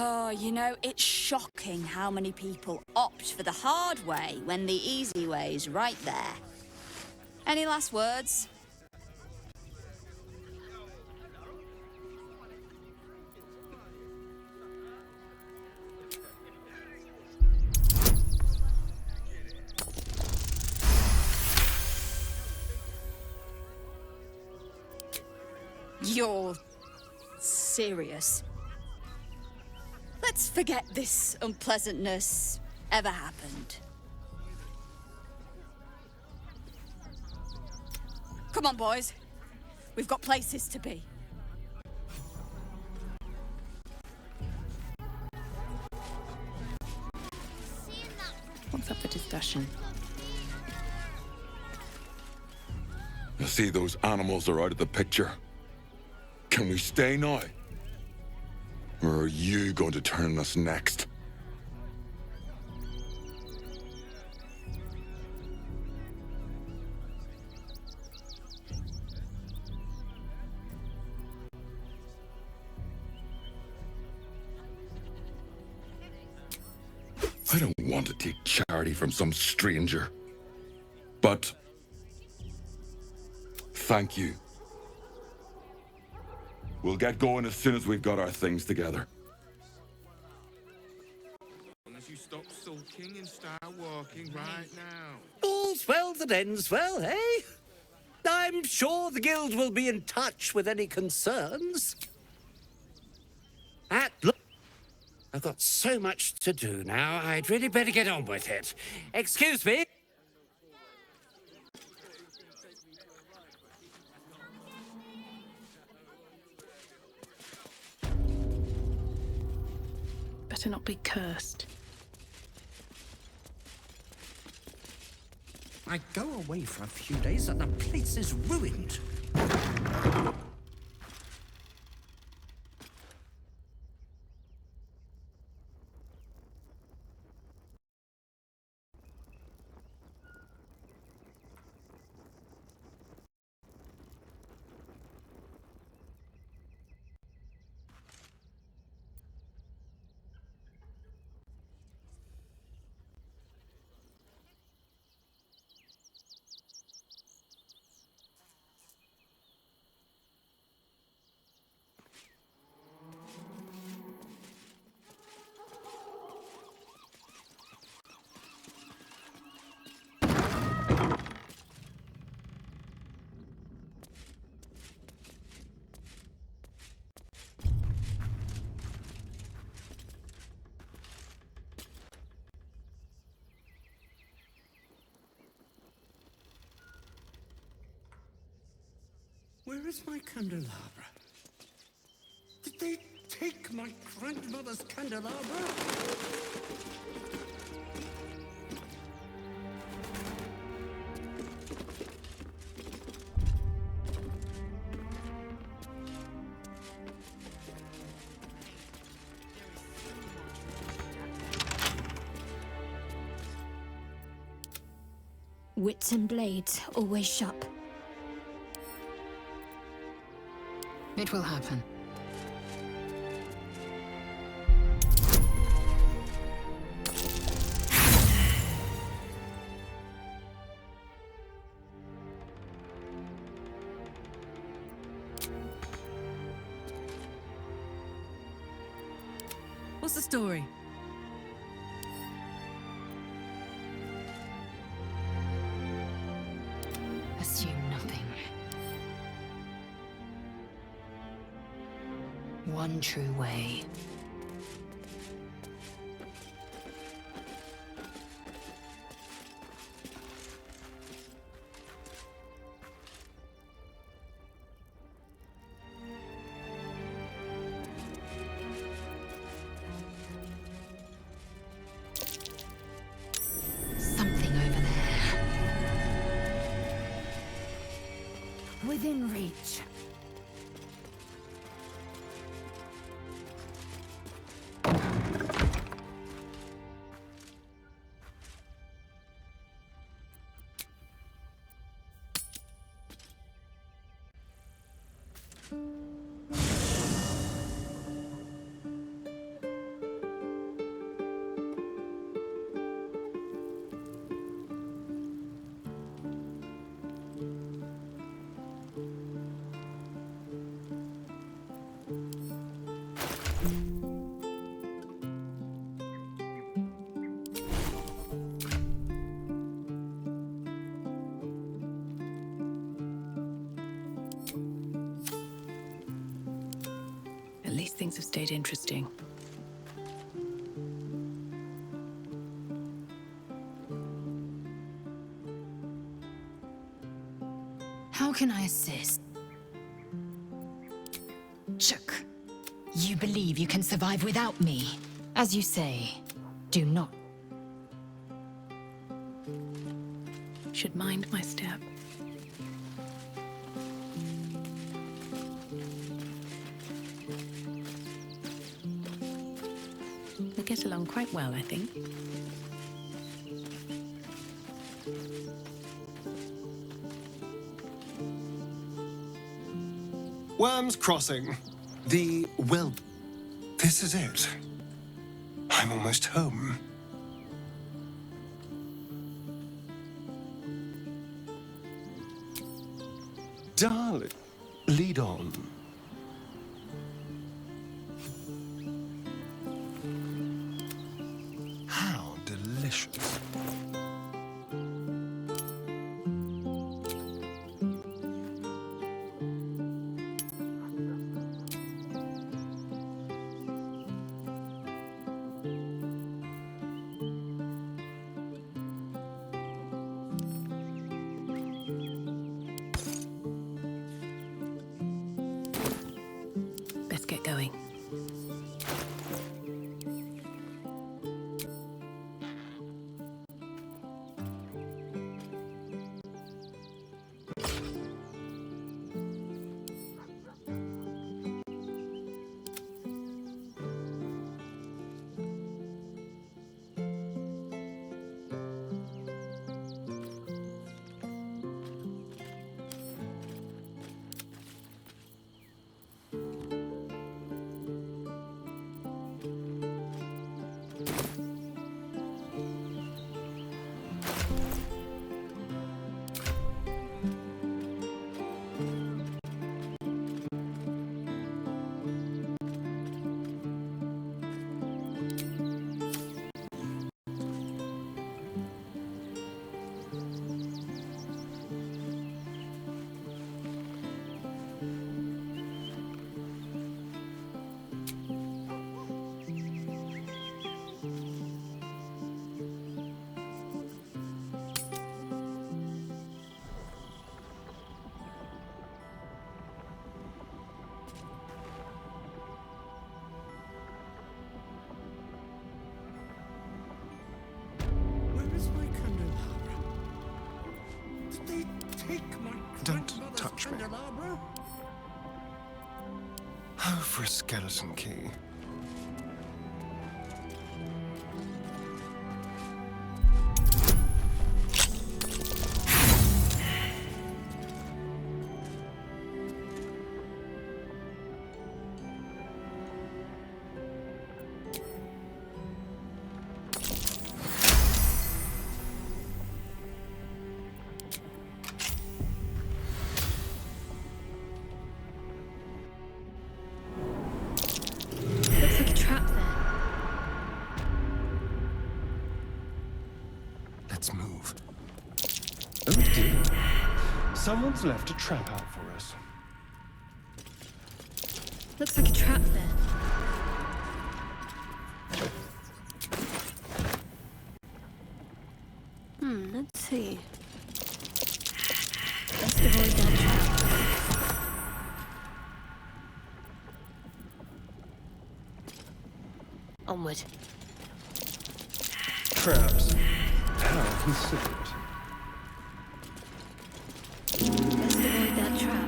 Oh, you know, it's shocking how many people opt for the hard way when the easy way's right there. Any last words? You're serious? Let's forget this unpleasantness ever happened. Come on, boys. We've got places to be. What's up for discussion? You see, those animals are out of the picture. Can we stay now? Or are you going to turn us next? I don't want to take charity from some stranger. But thank you. We'll get going as soon as we've got our things together. Unless you stop sulking and start walking right now. All's well that ends well, eh? I'm sure the guild will be in touch with any concerns. Look, I've got so much to do now, I'd really better get on with it. Excuse me? Better not be cursed. I go away for a few days and the place is ruined. Where is my candelabra? Did they take my grandmother's candelabra? Wits and blades, always sharp. It will happen. What's the story? Assume nothing. One true way. Something over there. Within reach. At least things have stayed interesting. How can I assist? Chook. You believe you can survive without me. As you say, do not. Should mind my step. We'll get along quite well, I think. Worm's Crossing. Well, this is it. I'm almost home. Darling, lead on. How delicious. Let's get going. Don't touch me. Oh, for a skeleton key. Someone's left a trap out for us. Looks like a trap there. Let's see. Best avoid that trap. Onward. Traps. How considerate. Best avoid that trap.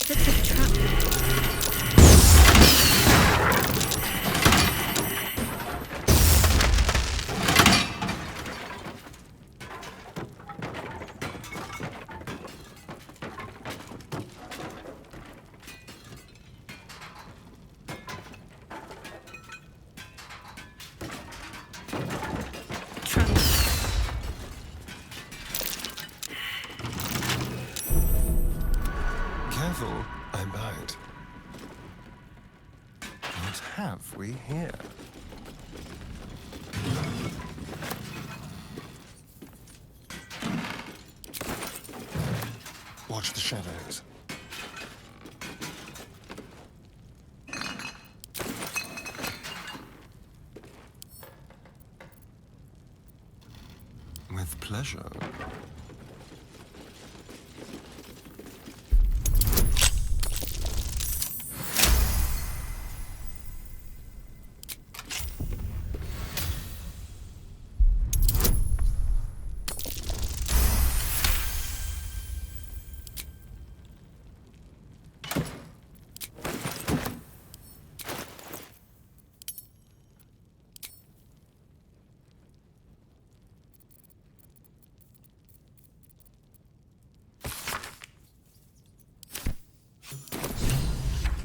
Looks like a trap. Careful, I bite. What have we here? Watch the shadows. With pleasure.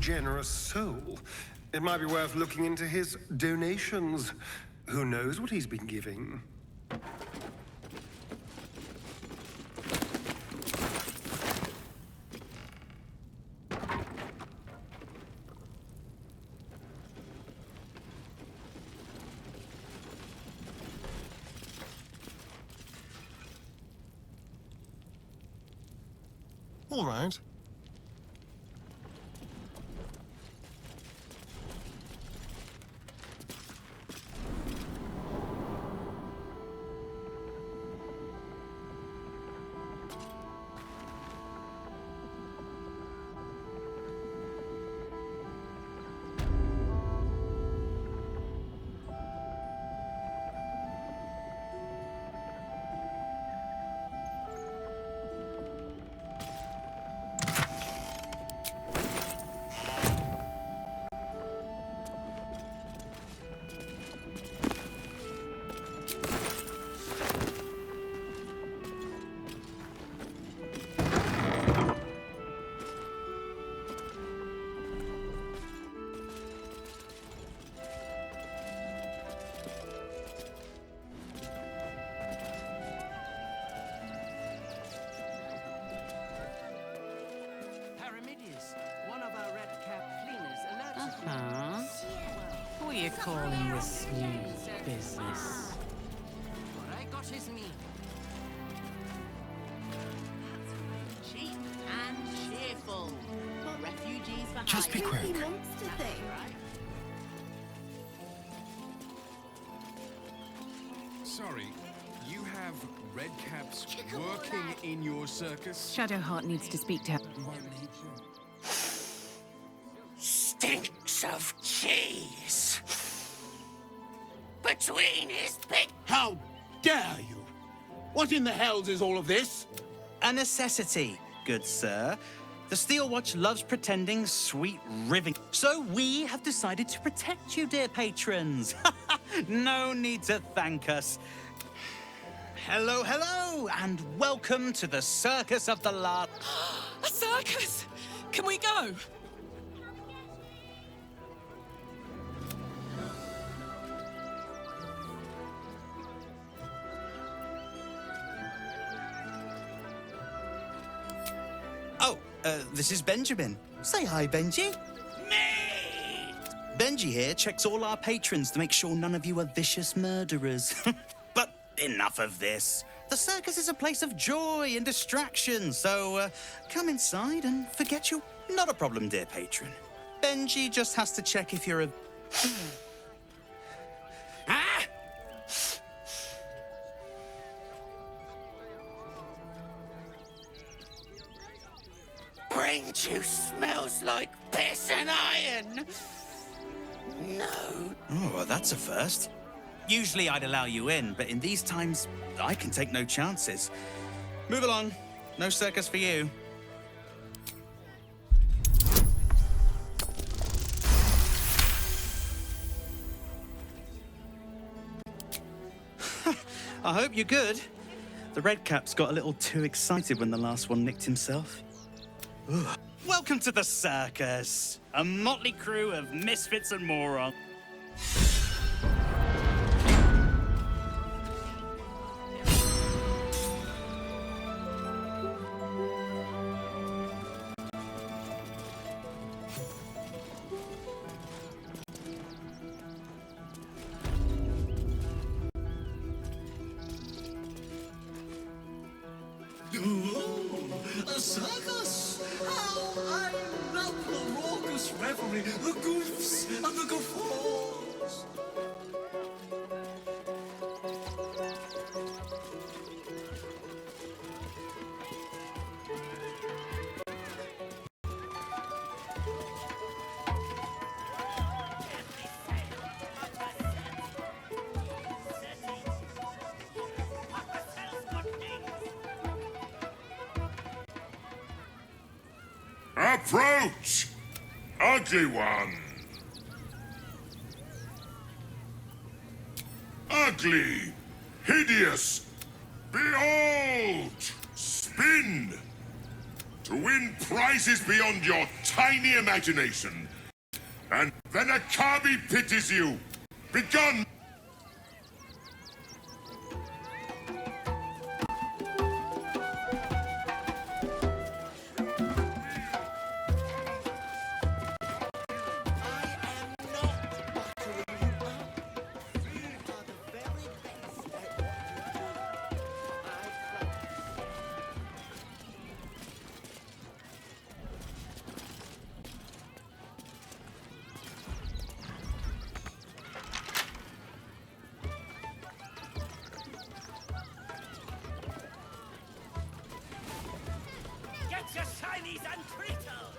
Generous soul. It might be worth looking into his donations. Who knows what he's been giving? All right. What are you calling this new business? What I got is me. Cheap and cheerful. For refugees for Just be quick. Sorry, you have red caps working in your circus? Shadowheart needs to speak to her. Stinks of cheese. Between his big... How dare you? What in the hells is all of this? A necessity, good sir. The Steel Watch loves pretending sweet riving. So we have decided to protect you, dear patrons. No need to thank us. Hello, hello, and welcome to the Circus of the Last. A circus? Can we go? This is Benjamin. Say hi, Benji. Me! Benji here checks all our patrons to make sure none of you are vicious murderers. But enough of this. The circus is a place of joy and distraction, so come inside and forget you. Not a problem, dear patron. Benji just has to check if you're a... Ah! Brain juice smells like piss and iron. No. Oh, well, that's a first. Usually I'd allow you in, but in these times, I can take no chances. Move along. No circus for you. I hope you're good. The Redcaps got a little too excited when the last one nicked himself. Ugh. Welcome to the circus. A motley crew of misfits and morons. A circus! How I love the raucous revelry, the goofs and the guffaws! Approach, ugly one. Ugly, hideous, behold, spin. To win prizes beyond your tiny imagination. And then a Kabi pities you. Begone. Get your shinies and treacle!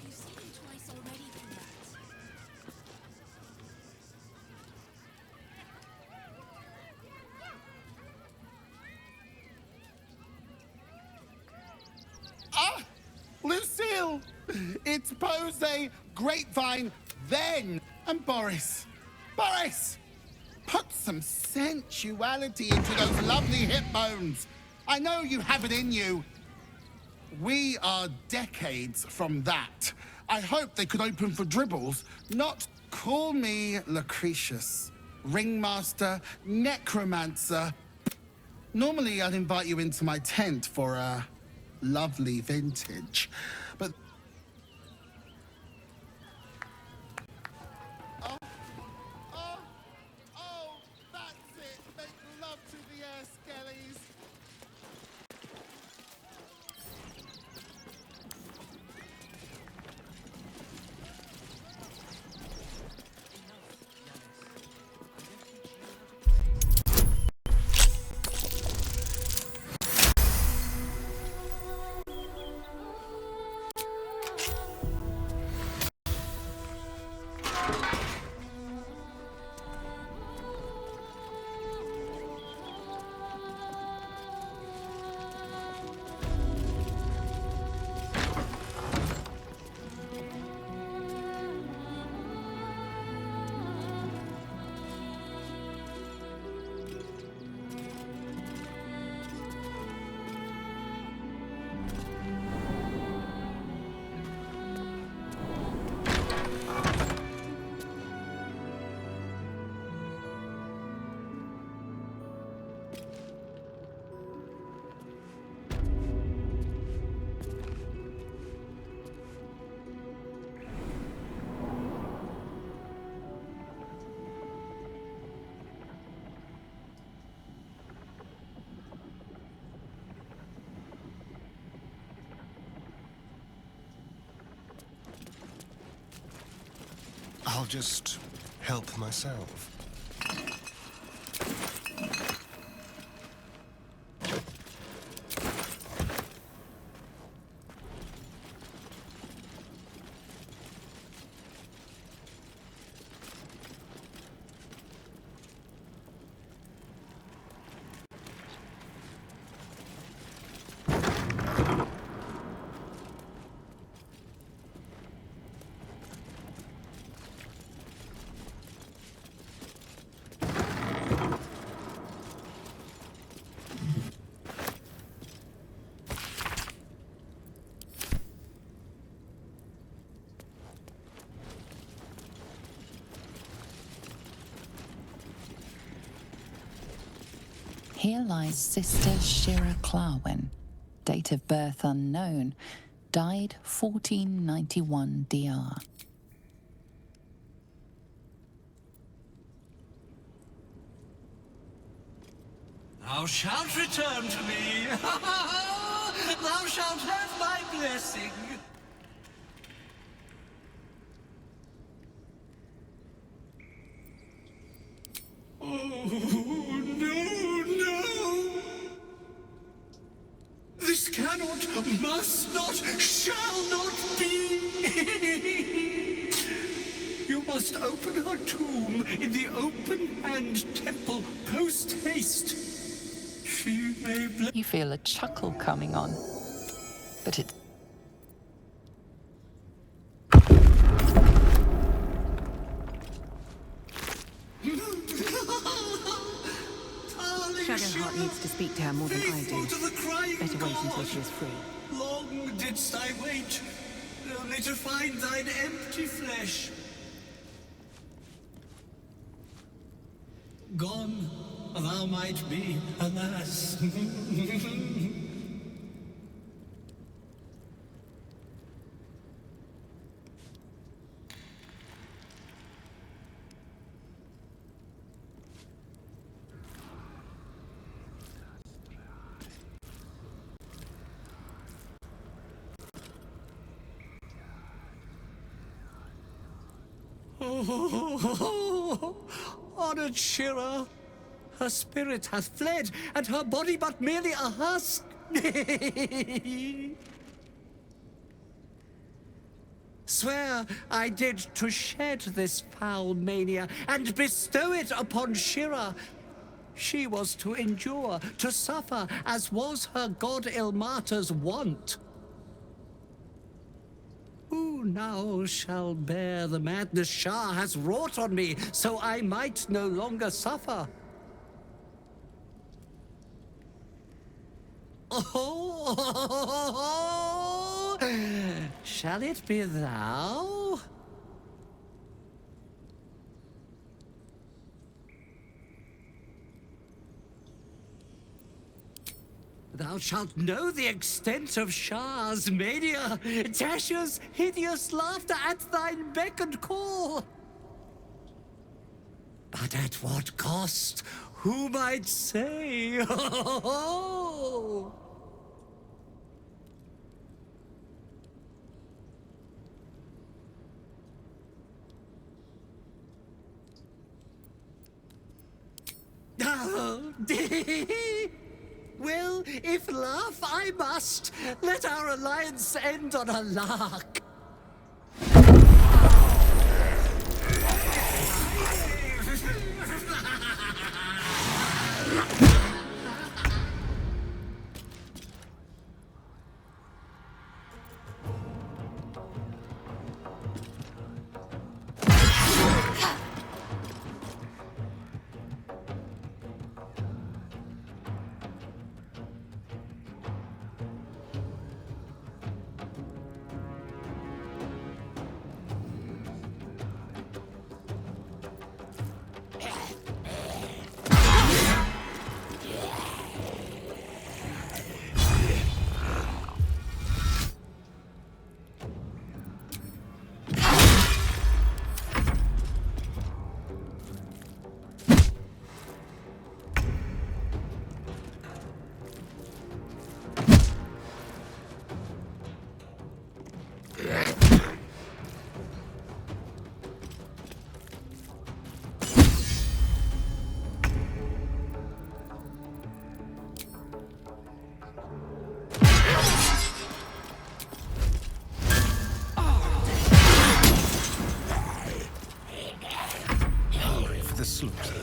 You've seen him twice already, congrats. Ah! Lucille! It's Pose, Grapevine, then, and Boris. Boris! Put some sensuality into those lovely hip bones. I know you have it in you. We are decades from that. I hope they could open for dribbles, not call me Lucretius, ringmaster, necromancer. Normally, I'd invite you into my tent for a lovely vintage, but... I'll just help myself. Here lies Sister Shira Clawin, date of birth unknown, died 1491 DR. Thou shalt return to me. Thou shalt have my blessing. Oh, no. This cannot, must not, shall not be. You must open her tomb in the open-hand temple post-haste. She may You feel a chuckle coming on, but it's Shadowheart needs to speak to her more than I do. Better wait until she is free. Long didst I wait, only to find thine empty flesh. Gone thou might be, alas. Honored Shira, her spirit hath fled, and her body but merely a husk. Swear I did to shed this foul mania and bestow it upon Shira. She was to endure, to suffer, as was her god Ilmata's wont. Who now shall bear the madness Shah has wrought on me, so I might no longer suffer? Oh, shall it be thou? Thou shalt know the extent of Shah's mania, Tasha's hideous laughter at thine beck and call. But at what cost? Who might say? Well, if laugh I must, let our alliance end on a lark. the slaughter.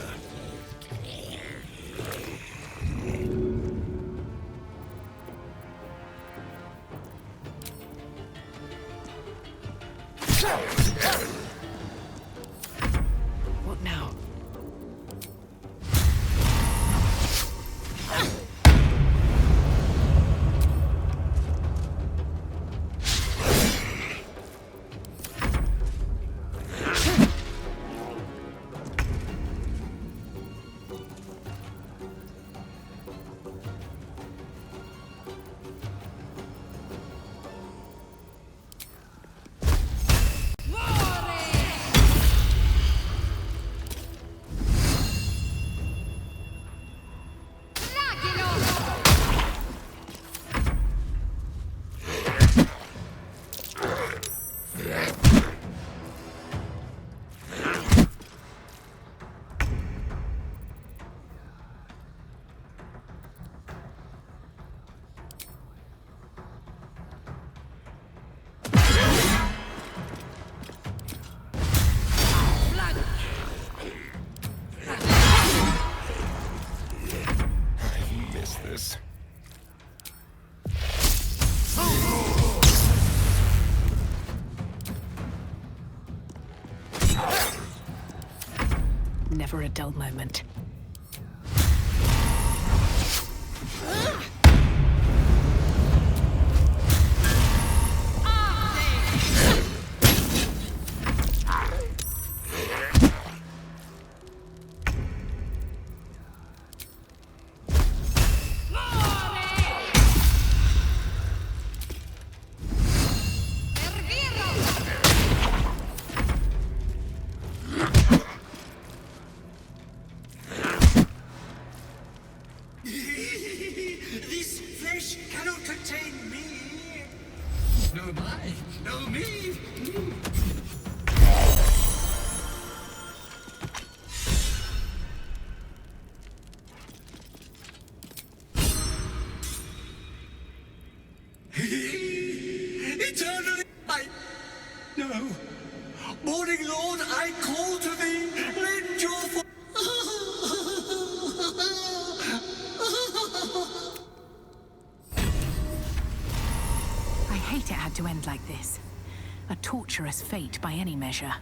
What now? Never a dull moment. Eternally, no. Morning Lord, I call to thee. Lend your I hate it had to end like this. A torturous fate by any measure.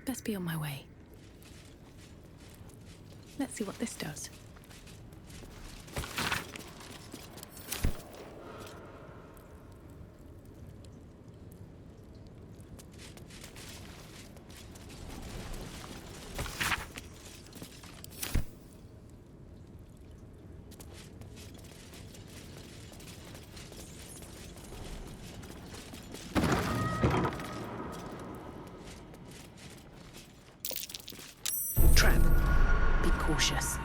Best be on my way. Let's see what this does. Be cautious.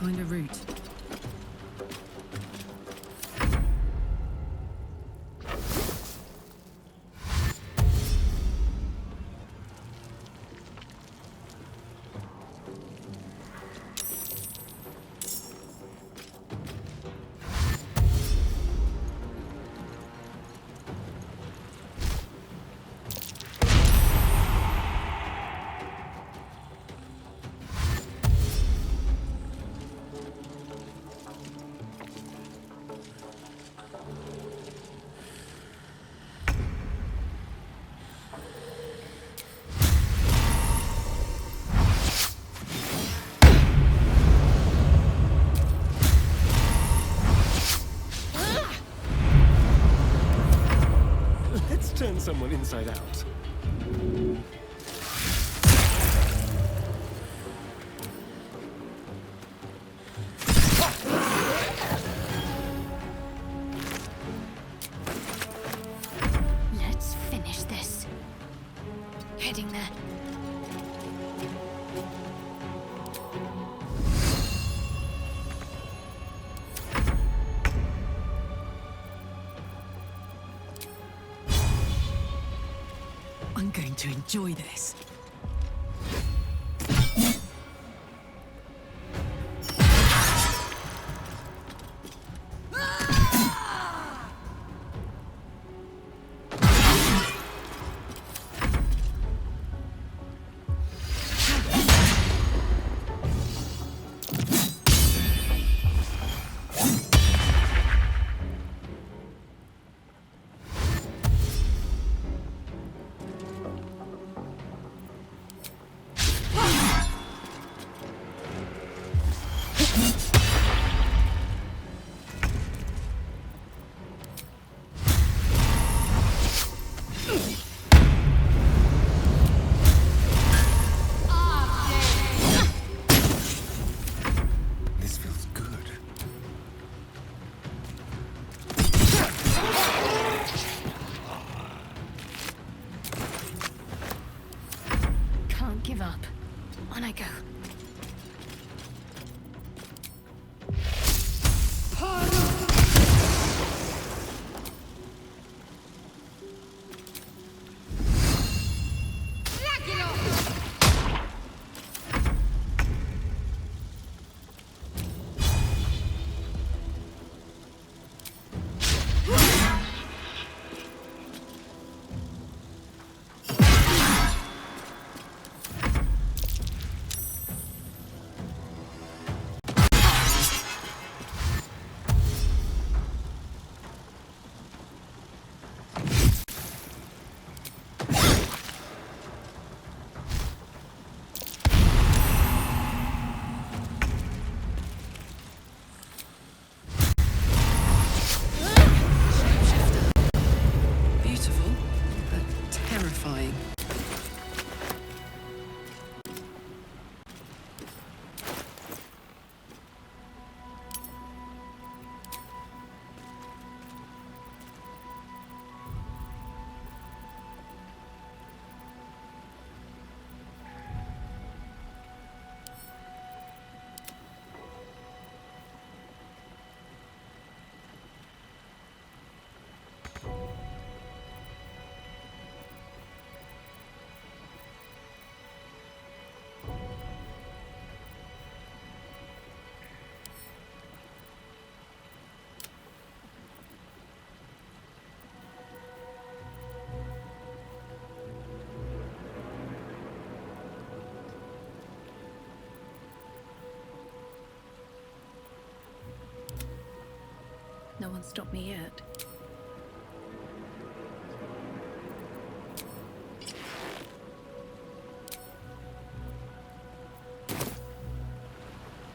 find a route. Turn someone inside out. Let's finish this. Heading there. I'm going to enjoy this. Give up. On I go. No one stopped me yet.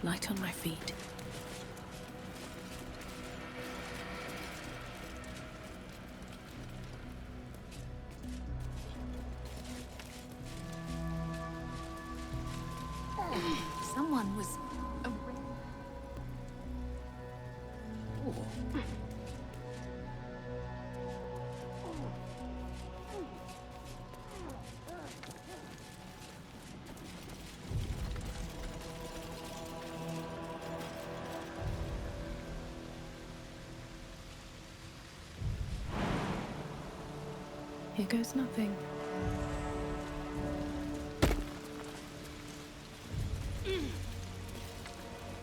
Light on my feet. Someone was... Here goes nothing.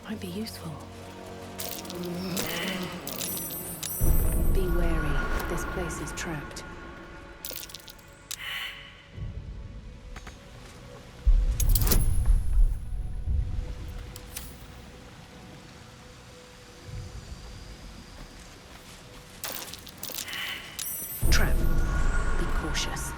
Might be useful. Be wary. This place is trapped. Trap. Be cautious.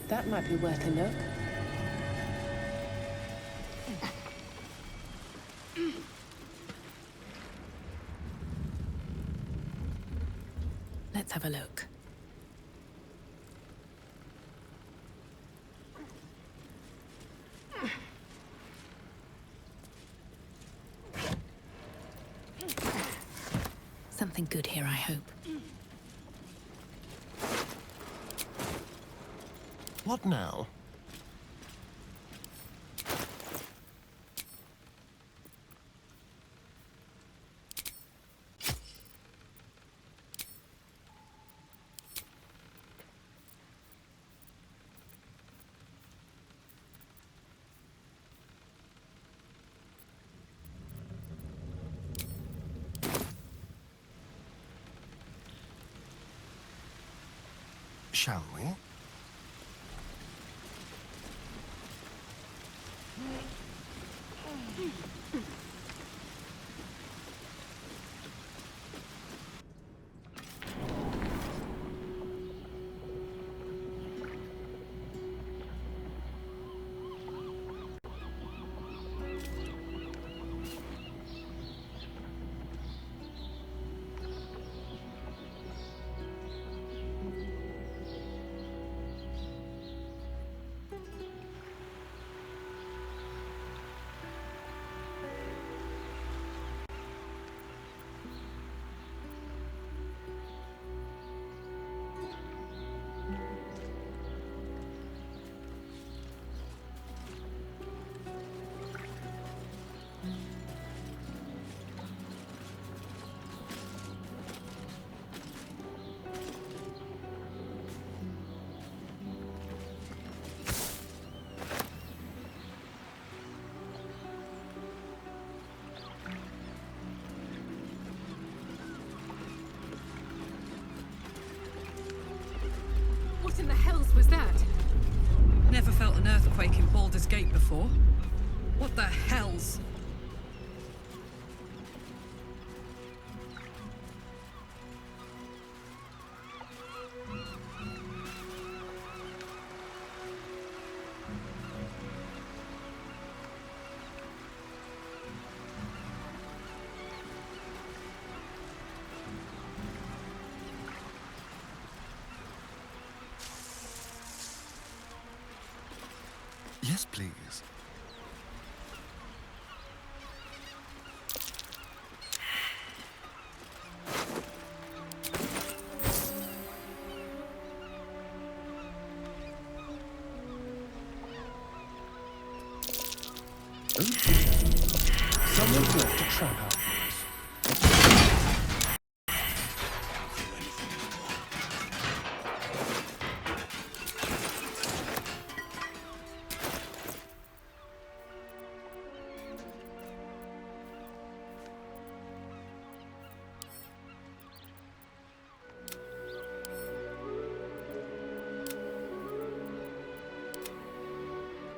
That might be worth a look. Let's have a look. Something good here, I hope. What now? Shall we? What in the hells was that? Never felt an earthquake in Baldur's Gate before. What the hells? Yes, please. Someone's left a trap out for us.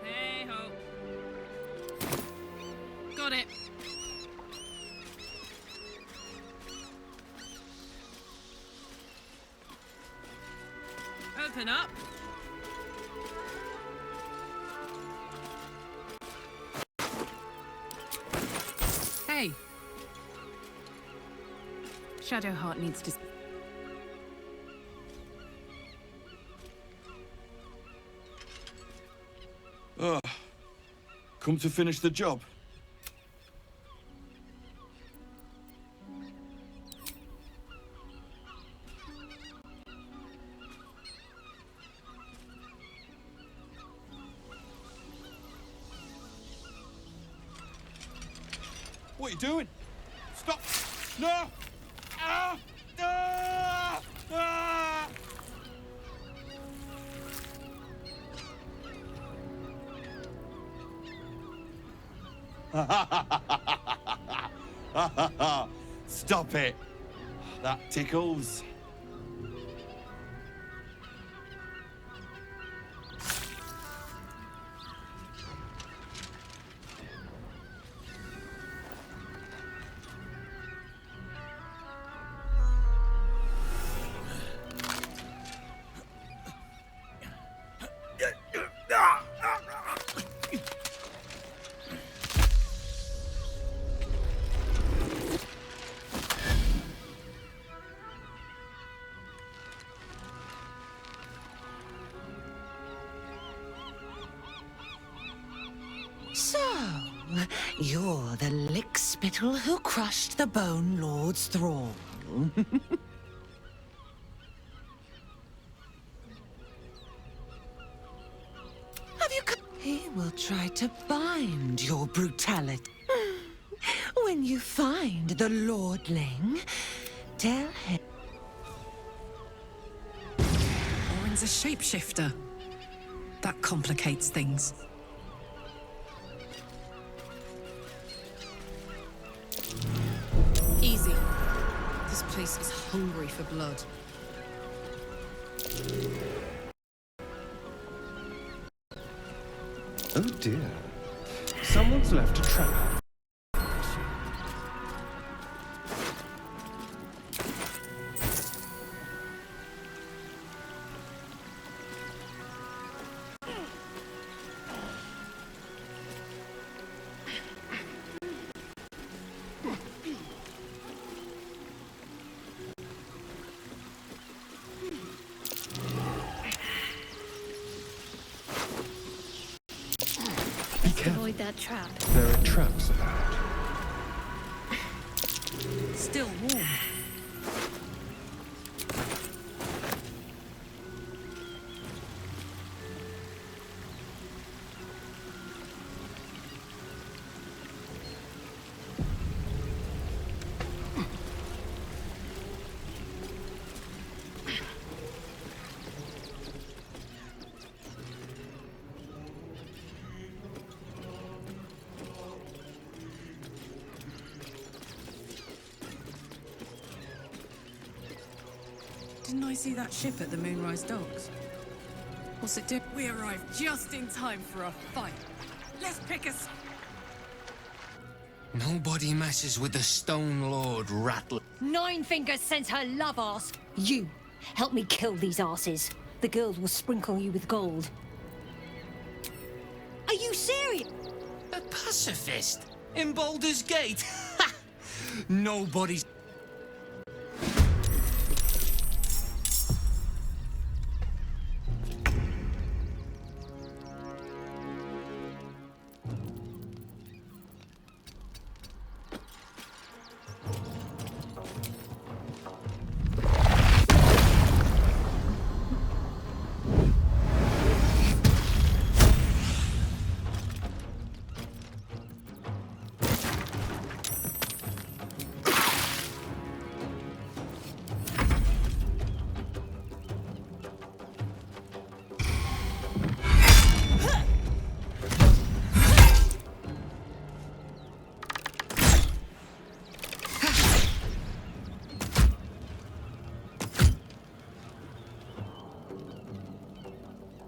Hey ho. Got it. coming up. Hey. Shadowheart needs to... Come to finish the job. What are you doing? Stop! No! Ah! Ah! Ah! Stop it! That tickles. So, you're the lick-spittle who crushed the Bone Lord's thrall. Have you come? He will try to bind your brutality. When you find the Lordling, tell him. Orin's a shapeshifter. That complicates things. Easy. This place is hungry for blood. Oh dear. Someone's left a trap. Avoid that trap. There are traps about. Still warm. Didn't I see that ship at the Moonrise Docks? What's it do? We arrived just in time for a fight. Let's pick us. Nobody messes with the Stone Lord Rattler. Nine Fingers sends her love arse. You, help me kill these arses. The girls will sprinkle you with gold. Are you serious? A pacifist in Baldur's Gate? Nobody's...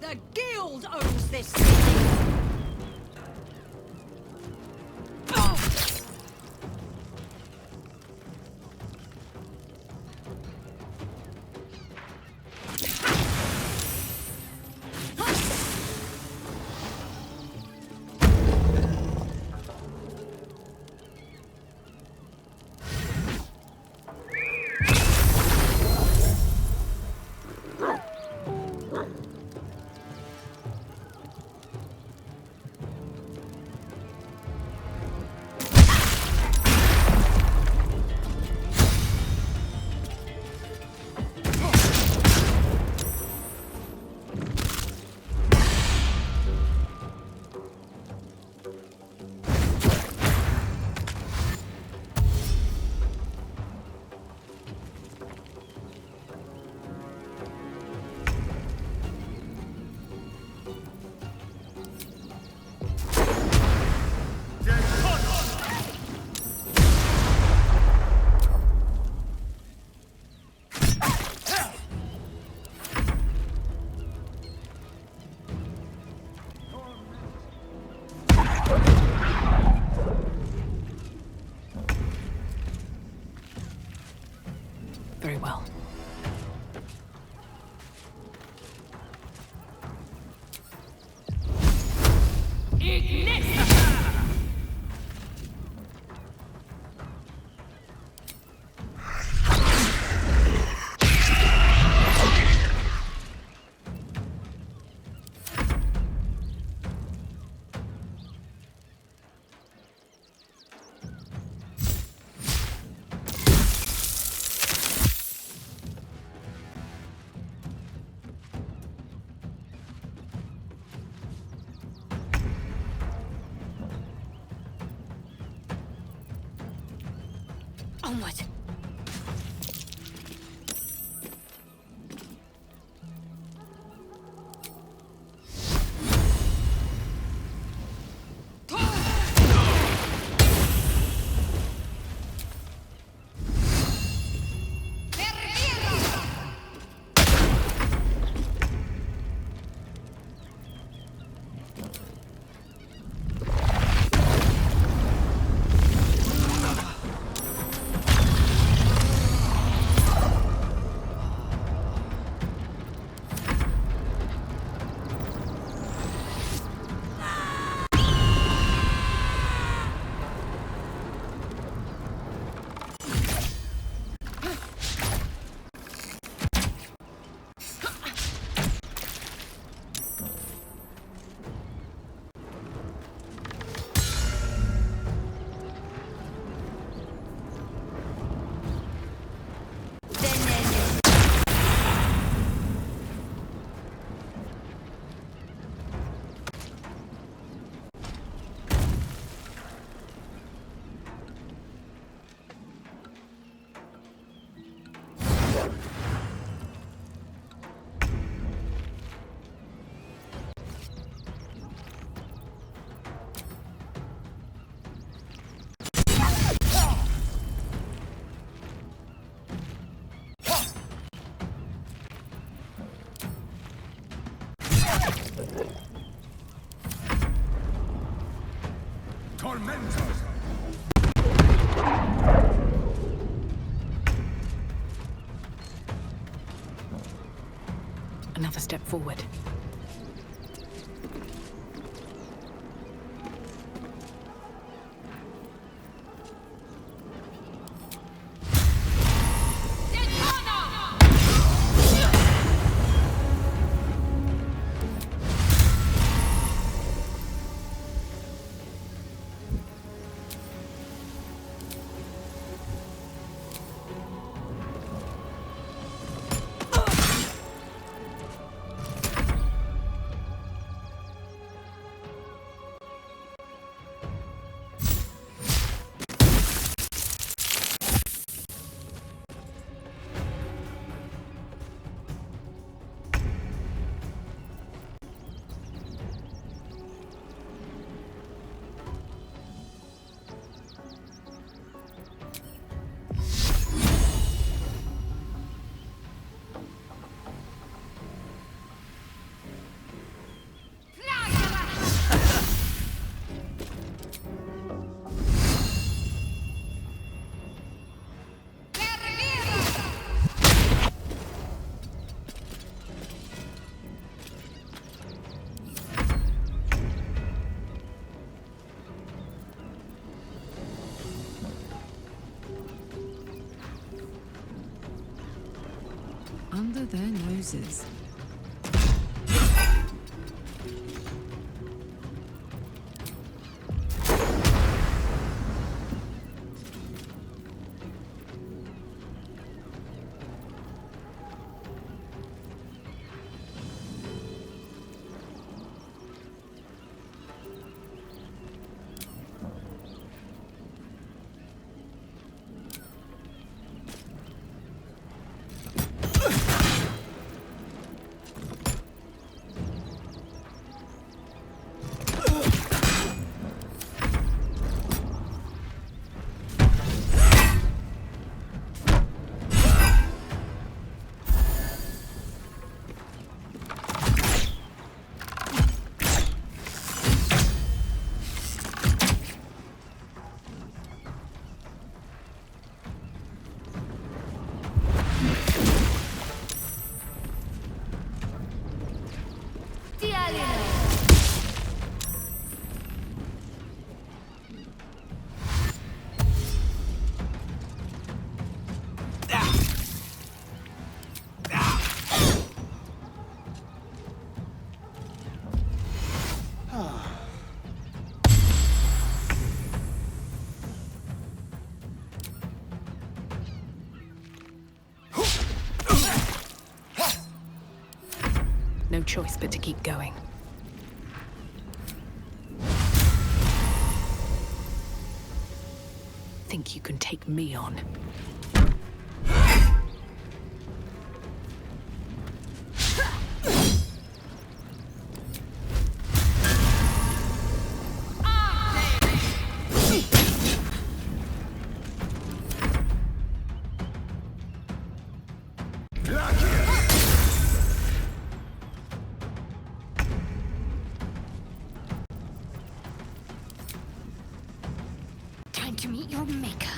The guild owns this city. Onward. Another step forward. Under their noses. choice but to keep going. Think you can take me on? Time to meet your maker.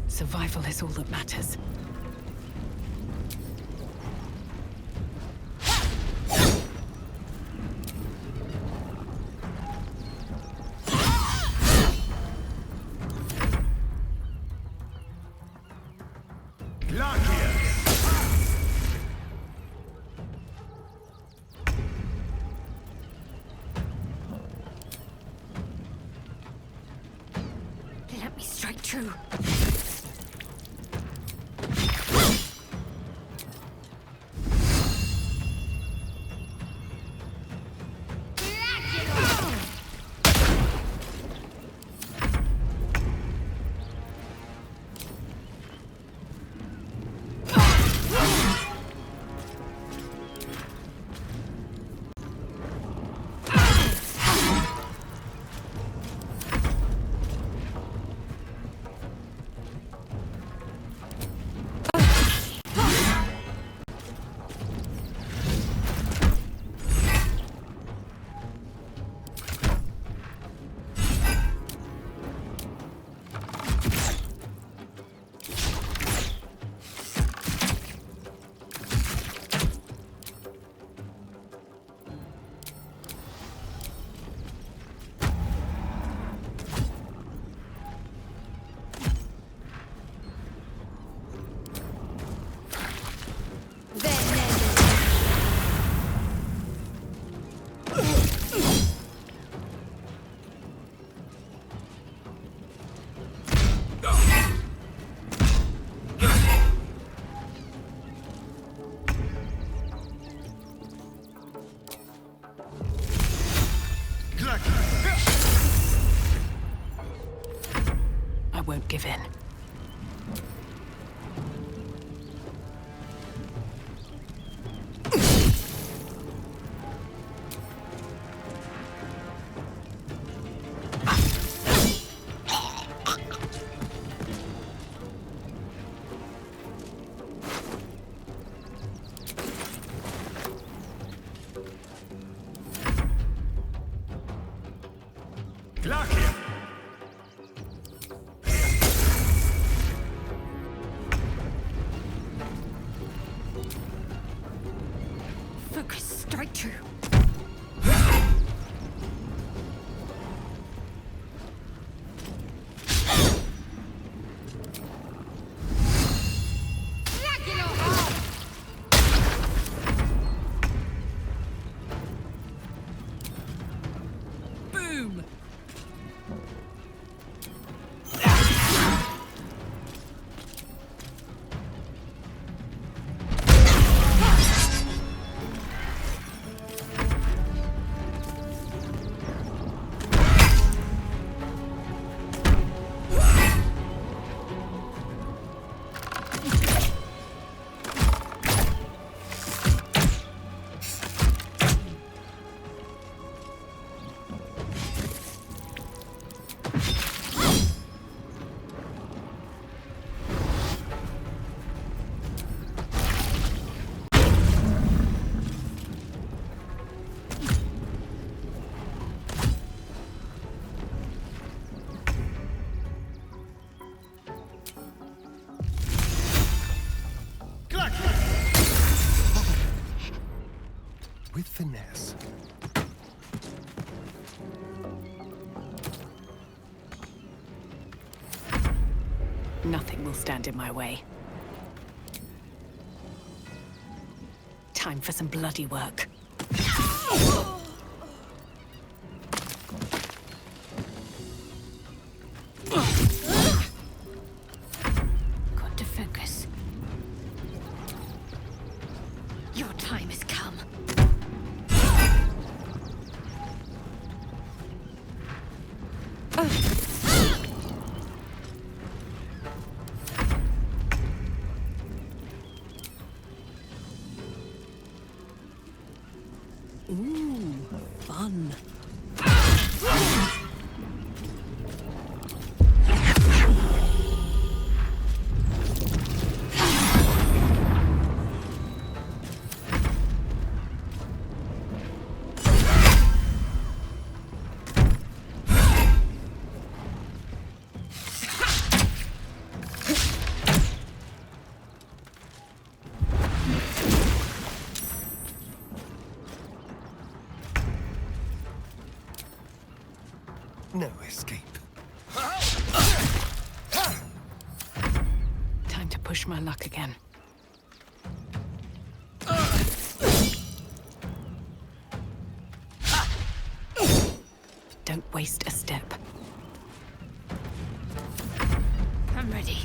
Survival is all that matters. Let me strike true. I won't give in. Focus, strike true. Nothing will stand in my way. Time for some bloody work. Got to focus. Your time has come. Ooh, fun. No escape. Time to push my luck again. Don't waste a step. I'm ready.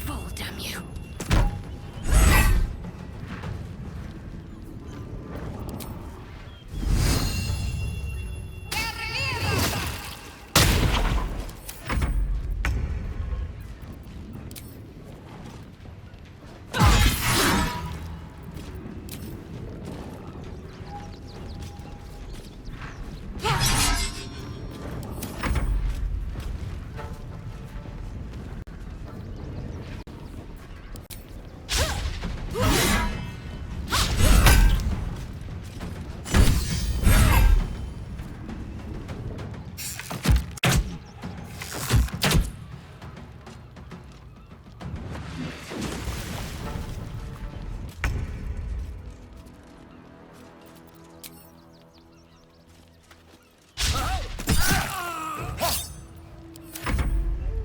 Fall, damn you.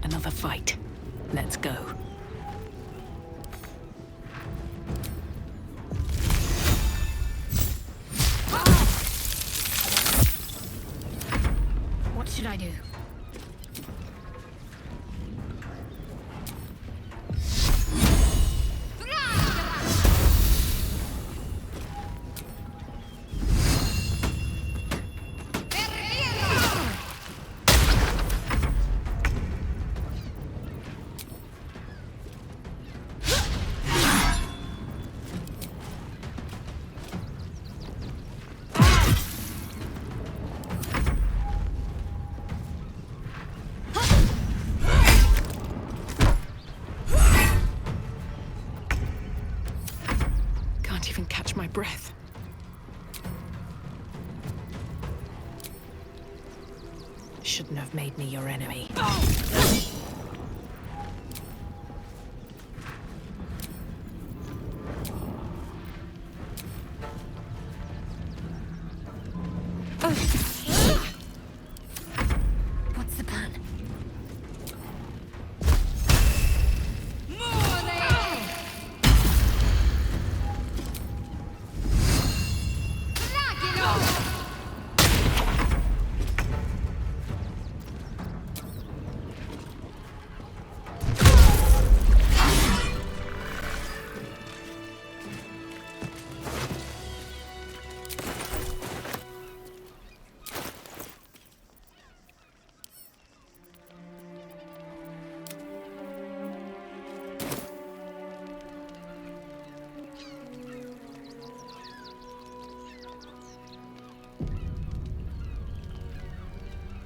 Another fight. Let's go. What should I do? Can't even catch my breath. Shouldn't have made me your enemy.